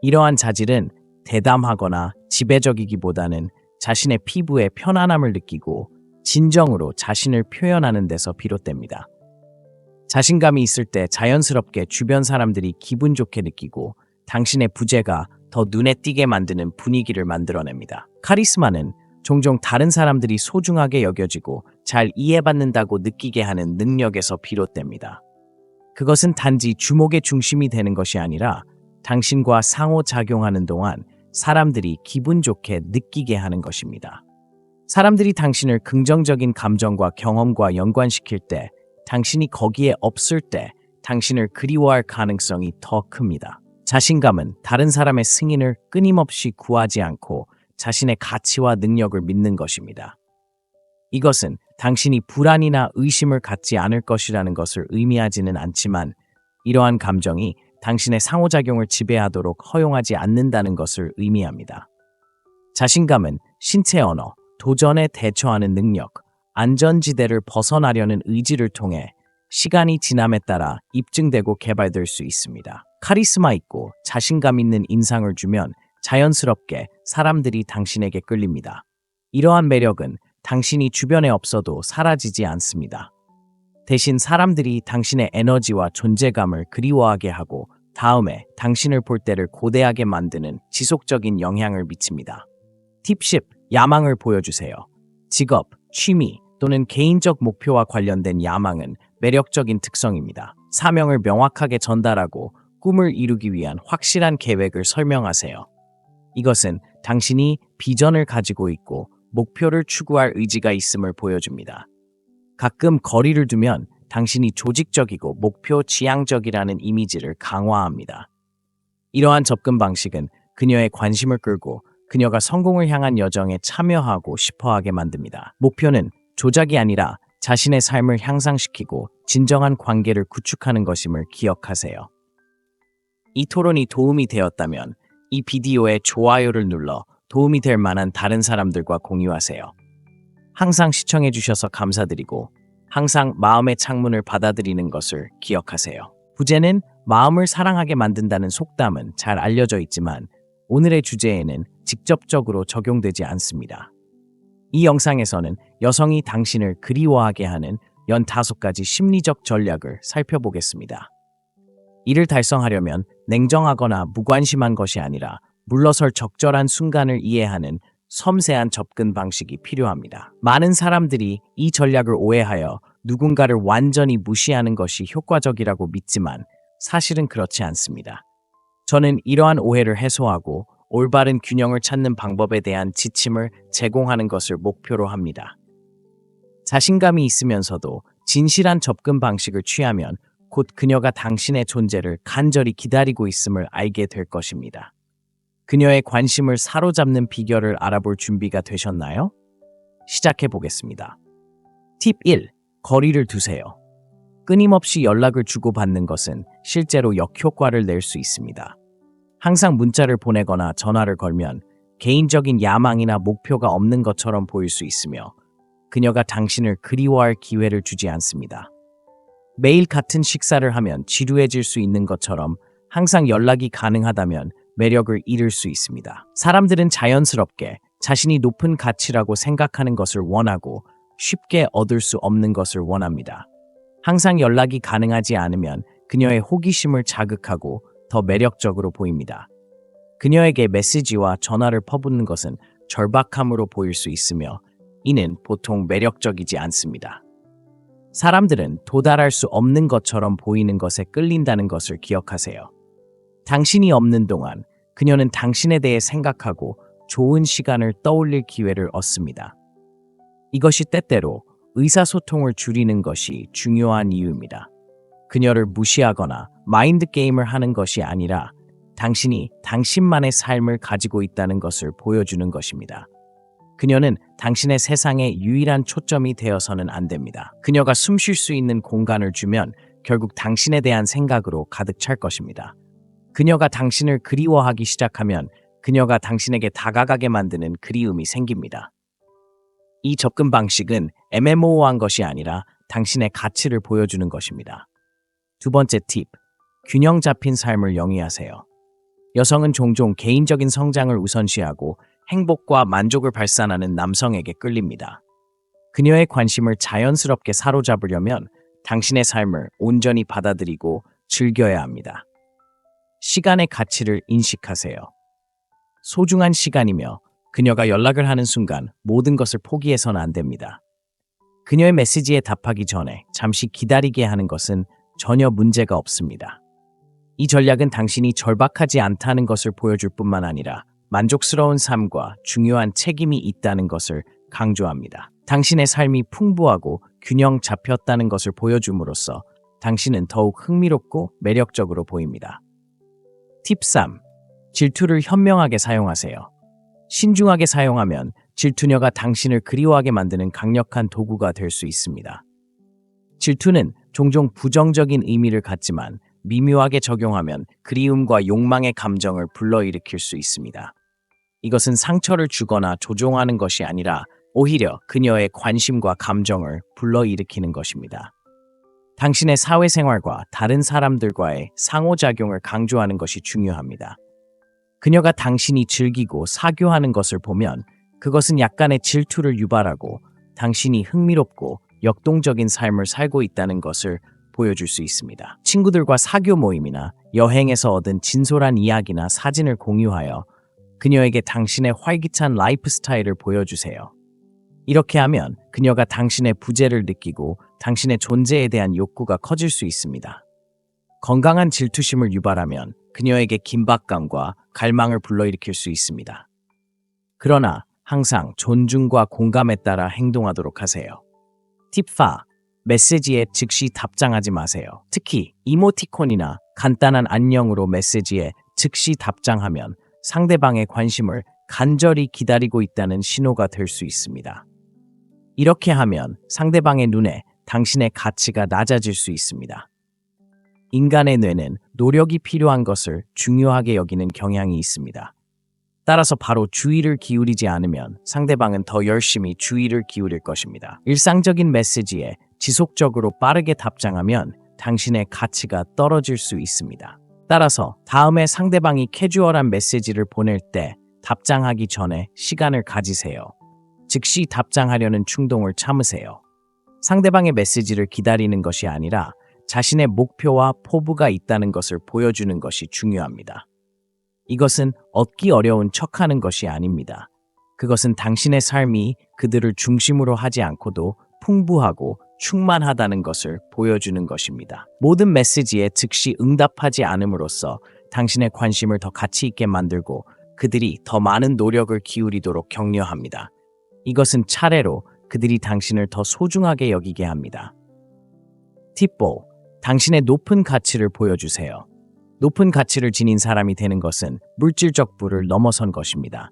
이러한 자질은 대담하거나 지배적이기보다는 자신의 피부에 편안함을 느끼고 진정으로 자신을 표현하는 데서 비롯됩니다. 자신감이 있을 때 자연스럽게 주변 사람들이 기분 좋게 느끼고 당신의 부재가 더 눈에 띄게 만드는 분위기를 만들어냅니다. 카리스마는 종종 다른 사람들이 소중하게 여겨지고 잘 이해받는다고 느끼게 하는 능력에서 비롯됩니다. 그것은 단지 주목의 중심이 되는 것이 아니라 당신과 상호작용하는 동안 사람들이 기분 좋게 느끼게 하는 것입니다. 사람들이 당신을 긍정적인 감정과 경험과 연관시킬 때, 당신이 거기에 없을 때 당신을 그리워할 가능성이 더 큽니다. 자신감은 다른 사람의 승인을 끊임없이 구하지 않고 자신의 가치와 능력을 믿는 것입니다. 이것은 당신이 불안이나 의심을 갖지 않을 것이라는 것을 의미하지는 않지만, 이러한 감정이 당신의 상호작용을 지배하도록 허용하지 않는다는 것을 의미합니다. 자신감은 신체 언어, 도전에 대처하는 능력, 안전지대를 벗어나려는 의지를 통해 시간이 지남에 따라 입증되고 개발될 수 있습니다. 카리스마 있고 자신감 있는 인상을 주면 자연스럽게 사람들이 당신에게 끌립니다. 이러한 매력은 당신이 주변에 없어도 사라지지 않습니다. 대신 사람들이 당신의 에너지와 존재감을 그리워하게 하고 다음에 당신을 볼 때를 고대하게 만드는 지속적인 영향을 미칩니다. 팁 10. 야망을 보여주세요. 직업, 취미 또는 개인적 목표와 관련된 야망은 매력적인 특성입니다. 사명을 명확하게 전달하고 꿈을 이루기 위한 확실한 계획을 설명하세요. 이것은 당신이 비전을 가지고 있고 목표를 추구할 의지가 있음을 보여줍니다. 가끔 거리를 두면 당신이 조직적이고 목표 지향적이라는 이미지를 강화합니다. 이러한 접근 방식은 그녀의 관심을 끌고 그녀가 성공을 향한 여정에 참여하고 싶어하게 만듭니다. 목표는 조작이 아니라 자신의 삶을 향상시키고 진정한 관계를 구축하는 것임을 기억하세요. 이 토론이 도움이 되었다면 이 비디오에 좋아요를 눌러 도움이 될 만한 다른 사람들과 공유하세요. 항상 시청해주셔서 감사드리고 항상 마음의 창문을 받아들이는 것을 기억하세요. 부제는 마음을 사랑하게 만든다는 속담은 잘 알려져 있지만 오늘의 주제에는 직접적으로 적용되지 않습니다. 이 영상에서는 여성이 당신을 그리워하게 하는 연 5가지 심리적 전략을 살펴보겠습니다. 이를 달성하려면 냉정하거나 무관심한 것이 아니라 물러설 적절한 순간을 이해하는 섬세한 접근 방식이 필요합니다. 많은 사람들이 이 전략을 오해하여 누군가를 완전히 무시하는 것이 효과적이라고 믿지만 사실은 그렇지 않습니다. 저는 이러한 오해를 해소하고 올바른 균형을 찾는 방법에 대한 지침을 제공하는 것을 목표로 합니다. 자신감이 있으면서도 진실한 접근 방식을 취하면 곧 그녀가 당신의 존재를 간절히 기다리고 있음을 알게 될 것입니다. 그녀의 관심을 사로잡는 비결을 알아볼 준비가 되셨나요? 시작해 보겠습니다. 팁 1. 거리를 두세요. 끊임없이 연락을 주고받는 것은 실제로 역효과를 낼 수 있습니다. 항상 문자를 보내거나 전화를 걸면 개인적인 야망이나 목표가 없는 것처럼 보일 수 있으며 그녀가 당신을 그리워할 기회를 주지 않습니다. 매일 같은 식사를 하면 지루해질 수 있는 것처럼 항상 연락이 가능하다면 매력을 잃을 수 있습니다. 사람들은 자연스럽게 자신이 높은 가치라고 생각하는 것을 원하고 쉽게 얻을 수 없는 것을 원합니다. 항상 연락이 가능하지 않으면 그녀의 호기심을 자극하고 더 매력적으로 보입니다. 그녀에게 메시지와 전화를 퍼붓는 것은 절박함으로 보일 수 있으며 이는 보통 매력적이지 않습니다. 사람들은 도달할 수 없는 것처럼 보이는 것에 끌린다는 것을 기억하세요. 당신이 없는 동안 그녀는 당신에 대해 생각하고 좋은 시간을 떠올릴 기회를 얻습니다. 이것이 때때로 의사소통을 줄이는 것이 중요한 이유입니다. 그녀를 무시하거나 마인드 게임을 하는 것이 아니라 당신이 당신만의 삶을 가지고 있다는 것을 보여주는 것입니다. 그녀는 당신의 세상의 유일한 초점이 되어서는 안 됩니다. 그녀가 숨 쉴 수 있는 공간을 주면 결국 당신에 대한 생각으로 가득 찰 것입니다. 그녀가 당신을 그리워하기 시작하면 그녀가 당신에게 다가가게 만드는 그리움이 생깁니다. 이 접근 방식은 애매모호한 것이 아니라 당신의 가치를 보여주는 것입니다. 두 번째 팁, 균형 잡힌 삶을 영위하세요. 여성은 종종 개인적인 성장을 우선시하고 행복과 만족을 발산하는 남성에게 끌립니다. 그녀의 관심을 자연스럽게 사로잡으려면 당신의 삶을 온전히 받아들이고 즐겨야 합니다. 시간의 가치를 인식하세요. 소중한 시간이며 그녀가 연락을 하는 순간 모든 것을 포기해서는 안 됩니다. 그녀의 메시지에 답하기 전에 잠시 기다리게 하는 것은 전혀 문제가 없습니다. 이 전략은 당신이 절박하지 않다는 것을 보여줄 뿐만 아니라 만족스러운 삶과 중요한 책임이 있다는 것을 강조합니다. 당신의 삶이 풍부하고 균형 잡혔다는 것을 보여줌으로써 당신은 더욱 흥미롭고 매력적으로 보입니다. 팁 3. 질투를 현명하게 사용하세요. 신중하게 사용하면 질투녀가 당신을 그리워하게 만드는 강력한 도구가 될 수 있습니다. 질투는 종종 부정적인 의미를 갖지만 미묘하게 적용하면 그리움과 욕망의 감정을 불러일으킬 수 있습니다. 이것은 상처를 주거나 조종하는 것이 아니라 오히려 그녀의 관심과 감정을 불러일으키는 것입니다. 당신의 사회생활과 다른 사람들과의 상호작용을 강조하는 것이 중요합니다. 그녀가 당신이 즐기고 사교하는 것을 보면 그것은 약간의 질투를 유발하고 당신이 흥미롭고 역동적인 삶을 살고 있다는 것을 보여줄 수 있습니다. 친구들과 사교 모임이나 여행에서 얻은 진솔한 이야기나 사진을 공유하여 그녀에게 당신의 활기찬 라이프 스타일을 보여주세요. 이렇게 하면 그녀가 당신의 부재를 느끼고 당신의 존재에 대한 욕구가 커질 수 있습니다. 건강한 질투심을 유발하면 그녀에게 긴박감과 갈망을 불러일으킬 수 있습니다. 그러나 항상 존중과 공감에 따라 행동하도록 하세요. 팁 4. 메시지에 즉시 답장하지 마세요. 특히 이모티콘이나 간단한 안녕으로 메시지에 즉시 답장하면 상대방의 관심을 간절히 기다리고 있다는 신호가 될 수 있습니다. 이렇게 하면 상대방의 눈에 당신의 가치가 낮아질 수 있습니다. 인간의 뇌는 노력이 필요한 것을 중요하게 여기는 경향이 있습니다. 따라서 바로 주의를 기울이지 않으면 상대방은 더 열심히 주의를 기울일 것입니다. 일상적인 메시지에 지속적으로 빠르게 답장하면 당신의 가치가 떨어질 수 있습니다. 따라서 다음에 상대방이 캐주얼한 메시지를 보낼 때 답장하기 전에 시간을 가지세요. 즉시 답장하려는 충동을 참으세요. 상대방의 메시지를 기다리는 것이 아니라 자신의 목표와 포부가 있다는 것을 보여주는 것이 중요합니다. 이것은 얻기 어려운 척하는 것이 아닙니다. 그것은 당신의 삶이 그들을 중심으로 하지 않고도 풍부하고 충만하다는 것을 보여주는 것입니다. 모든 메시지에 즉시 응답하지 않음으로써 당신의 관심을 더 가치 있게 만들고 그들이 더 많은 노력을 기울이도록 격려합니다. 이것은 차례로 그들이 당신을 더 소중하게 여기게 합니다. 팁 4. 당신의 높은 가치를 보여주세요. 높은 가치를 지닌 사람이 되는 것은 물질적 부를 넘어선 것입니다.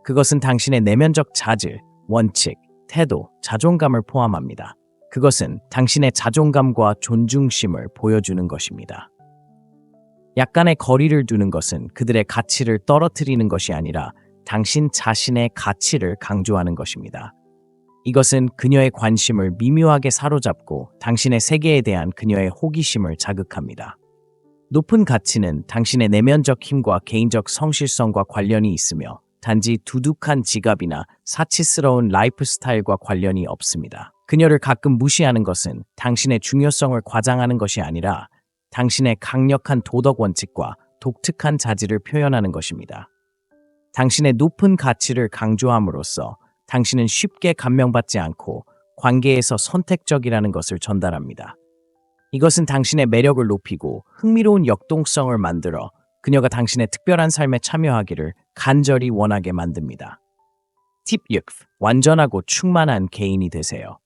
그것은 당신의 내면적 자질, 원칙, 태도, 자존감을 포함합니다. 그것은 당신의 자존감과 존중심을 보여주는 것입니다. 약간의 거리를 두는 것은 그들의 가치를 떨어뜨리는 것이 아니라 당신 자신의 가치를 강조하는 것입니다. 이것은 그녀의 관심을 미묘하게 사로잡고 당신의 세계에 대한 그녀의 호기심을 자극합니다. 높은 가치는 당신의 내면적 힘과 개인적 성실성과 관련이 있으며 단지 두둑한 지갑이나 사치스러운 라이프 스타일과 관련이 없습니다. 그녀를 가끔 무시하는 것은 당신의 중요성을 과장하는 것이 아니라 당신의 강력한 도덕 원칙과 독특한 자질을 표현하는 것입니다. 당신의 높은 가치를 강조함으로써 당신은 쉽게 감명받지 않고 관계에서 선택적이라는 것을 전달합니다. 이것은 당신의 매력을 높이고 흥미로운 역동성을 만들어 그녀가 당신의 특별한 삶에 참여하기를 간절히 원하게 만듭니다. 팁 6. 완전하고 충만한 개인이 되세요.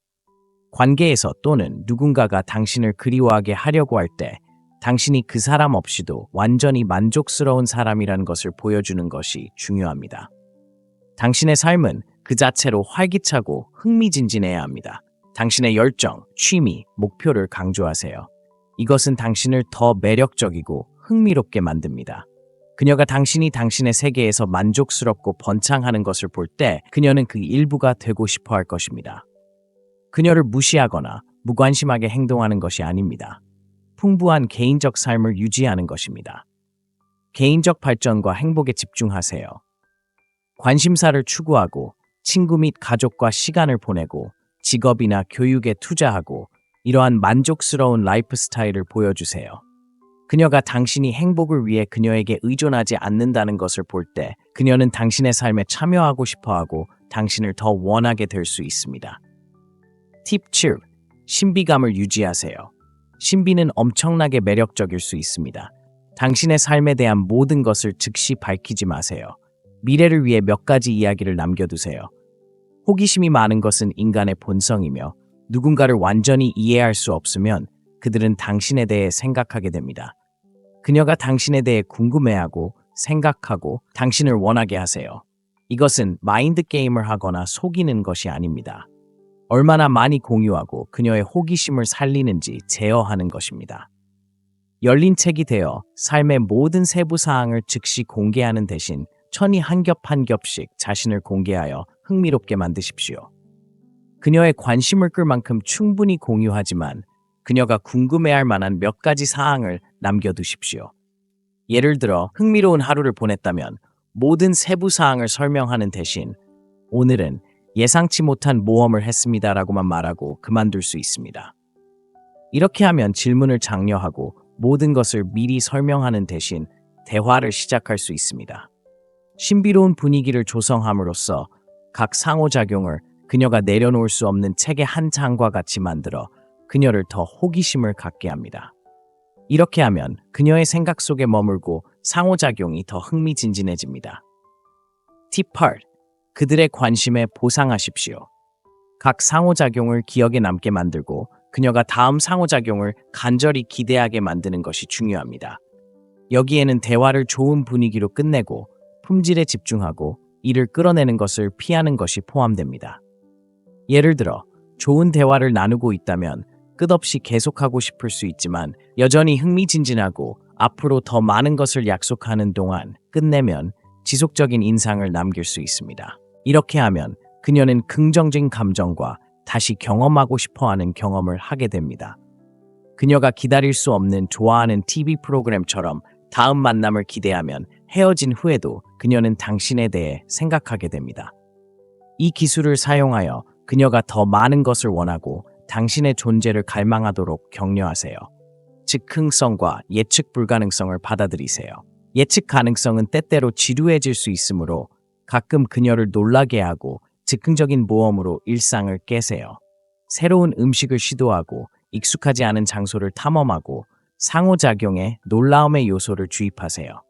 관계에서 또는 누군가가 당신을 그리워하게 하려고 할 때 당신이 그 사람 없이도 완전히 만족스러운 사람이라는 것을 보여주는 것이 중요합니다. 당신의 삶은 그 자체로 활기차고 흥미진진해야 합니다. 당신의 열정, 취미, 목표를 강조하세요. 이것은 당신을 더 매력적이고 흥미롭게 만듭니다. 그녀가 당신이 당신의 세계에서 만족스럽고 번창하는 것을 볼 때 그녀는 그 일부가 되고 싶어 할 것입니다. 그녀를 무시하거나 무관심하게 행동하는 것이 아닙니다. 풍부한 개인적 삶을 유지하는 것입니다. 개인적 발전과 행복에 집중하세요. 관심사를 추구하고 친구 및 가족과 시간을 보내고 직업이나 교육에 투자하고 이러한 만족스러운 라이프 스타일을 보여주세요. 그녀가 당신이 행복을 위해 그녀에게 의존하지 않는다는 것을 볼 때 그녀는 당신의 삶에 참여하고 싶어하고 당신을 더 원하게 될 수 있습니다. 팁 7. 신비감을 유지하세요. 신비는 엄청나게 매력적일 수 있습니다. 당신의 삶에 대한 모든 것을 즉시 밝히지 마세요. 미래를 위해 몇 가지 이야기를 남겨두세요. 호기심이 많은 것은 인간의 본성이며 누군가를 완전히 이해할 수 없으면 그들은 당신에 대해 생각하게 됩니다. 그녀가 당신에 대해 궁금해하고 생각하고 당신을 원하게 하세요. 이것은 마인드 게임을 하거나 속이는 것이 아닙니다. 얼마나 많이 공유하고 그녀의 호기심을 살리는지 제어하는 것입니다. 열린 책이 되어 삶의 모든 세부 사항을 즉시 공개하는 대신 천이 한 겹 한 겹씩 자신을 공개하여 흥미롭게 만드십시오. 그녀의 관심을 끌 만큼 충분히 공유하지만 그녀가 궁금해할 만한 몇 가지 사항을 남겨두십시오. 예를 들어 흥미로운 하루를 보냈다면 모든 세부 사항을 설명하는 대신 오늘은 예상치 못한 모험을 했습니다라고만 말하고 그만둘 수 있습니다. 이렇게 하면 질문을 장려하고 모든 것을 미리 설명하는 대신 대화를 시작할 수 있습니다. 신비로운 분위기를 조성함으로써 각 상호작용을 그녀가 내려놓을 수 없는 책의 한 장과 같이 만들어 그녀를 더 호기심을 갖게 합니다. 이렇게 하면 그녀의 생각 속에 머물고 상호작용이 더 흥미진진해집니다. 팁 8. 그들의 관심에 보상하십시오. 각 상호작용을 기억에 남게 만들고 그녀가 다음 상호작용을 간절히 기대하게 만드는 것이 중요합니다. 여기에는 대화를 좋은 분위기로 끝내고 품질에 집중하고 이를 끌어내는 것을 피하는 것이 포함됩니다. 예를 들어 좋은 대화를 나누고 있다면 끝없이 계속하고 싶을 수 있지만 여전히 흥미진진하고 앞으로 더 많은 것을 약속하는 동안 끝내면 지속적인 인상을 남길 수 있습니다. 이렇게 하면 그녀는 긍정적인 감정과 다시 경험하고 싶어하는 경험을 하게 됩니다. 그녀가 기다릴 수 없는 좋아하는 TV 프로그램처럼 다음 만남을 기대하면 헤어진 후에도 그녀는 당신에 대해 생각하게 됩니다. 이 기술을 사용하여 그녀가 더 많은 것을 원하고 당신의 존재를 갈망하도록 격려하세요. 즉흥성과 예측 불가능성을 받아들이세요. 예측 가능성은 때때로 지루해질 수 있으므로 가끔 그녀를 놀라게 하고 즉흥적인 모험으로 일상을 깨세요. 새로운 음식을 시도하고 익숙하지 않은 장소를 탐험하고 상호작용에 놀라움의 요소를 주입하세요.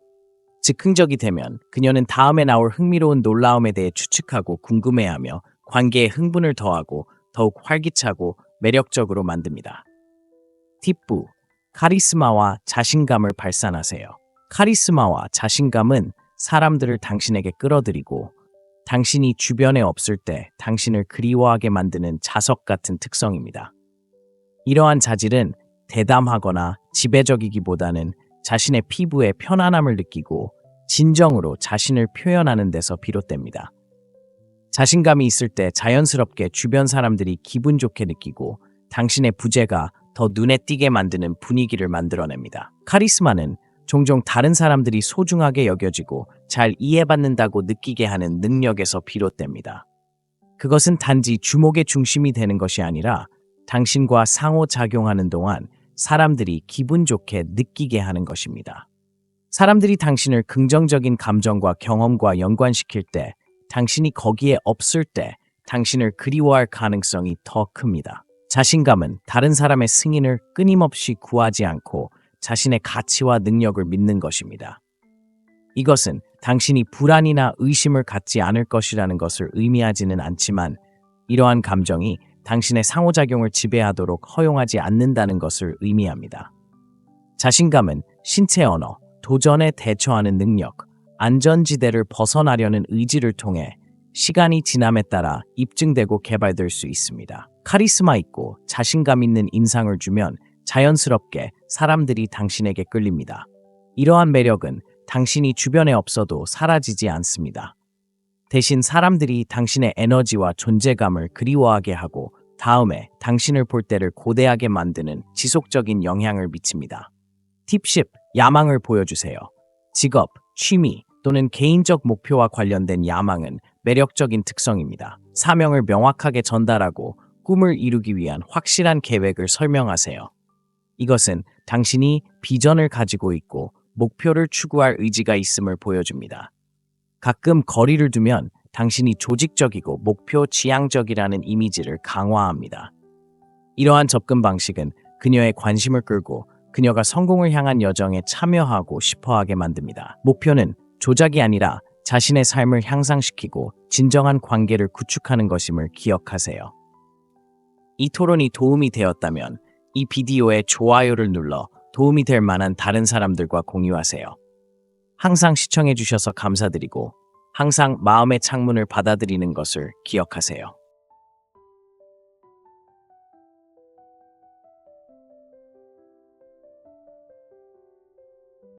즉흥적이 되면 그녀는 다음에 나올 흥미로운 놀라움에 대해 추측하고 궁금해하며 관계에 흥분을 더하고 더욱 활기차고 매력적으로 만듭니다. 팁 9. 카리스마와 자신감을 발산하세요. 카리스마와 자신감은 사람들을 당신에게 끌어들이고 당신이 주변에 없을 때 당신을 그리워하게 만드는 자석 같은 특성입니다. 이러한 자질은 대담하거나 지배적이기보다는 자신의 피부에 편안함을 느끼고 진정으로 자신을 표현하는 데서 비롯됩니다. 자신감이 있을 때 자연스럽게 주변 사람들이 기분 좋게 느끼고 당신의 부재가 더 눈에 띄게 만드는 분위기를 만들어냅니다. 카리스마는 종종 다른 사람들이 소중하게 여겨지고 잘 이해받는다고 느끼게 하는 능력에서 비롯됩니다. 그것은 단지 주목의 중심이 되는 것이 아니라 당신과 상호작용하는 동안 사람들이 기분 좋게 느끼게 하는 것입니다. 사람들이 당신을 긍정적인 감정과 경험과 연관시킬 때 당신이 거기에 없을 때 당신을 그리워할 가능성이 더 큽니다. 자신감은 다른 사람의 승인을 끊임없이 구하지 않고 자신의 가치와 능력을 믿는 것입니다. 이것은 당신이 불안이나 의심을 갖지 않을 것이라는 것을 의미하지는 않지만 이러한 감정이 당신의 상호작용을 지배하도록 허용하지 않는다는 것을 의미합니다. 자신감은 신체 언어, 도전에 대처하는 능력, 안전지대를 벗어나려는 의지를 통해 시간이 지남에 따라 입증되고 개발될 수 있습니다. 카리스마 있고 자신감 있는 인상을 주면 자연스럽게 사람들이 당신에게 끌립니다. 이러한 매력은 당신이 주변에 없어도 사라지지 않습니다. 대신 사람들이 당신의 에너지와 존재감을 그리워하게 하고 다음에 당신을 볼 때를 고대하게 만드는 지속적인 영향을 미칩니다. 팁 10. 야망을 보여주세요. 직업, 취미 또는 개인적 목표와 관련된 야망은 매력적인 특성입니다. 사명을 명확하게 전달하고 꿈을 이루기 위한 확실한 계획을 설명하세요. 이것은 당신이 비전을 가지고 있고 목표를 추구할 의지가 있음을 보여줍니다. 가끔 거리를 두면 당신이 조직적이고 목표 지향적이라는 이미지를 강화합니다. 이러한 접근 방식은 그녀의 관심을 끌고 그녀가 성공을 향한 여정에 참여하고 싶어하게 만듭니다. 목표는 조작이 아니라 자신의 삶을 향상시키고 진정한 관계를 구축하는 것임을 기억하세요. 이 토론이 도움이 되었다면 이 비디오에 좋아요를 눌러 도움이 될 만한 다른 사람들과 공유하세요. 항상 시청해 주셔서 감사드리고 항상 마음의 창문을 받아들이는 것을 기억하세요.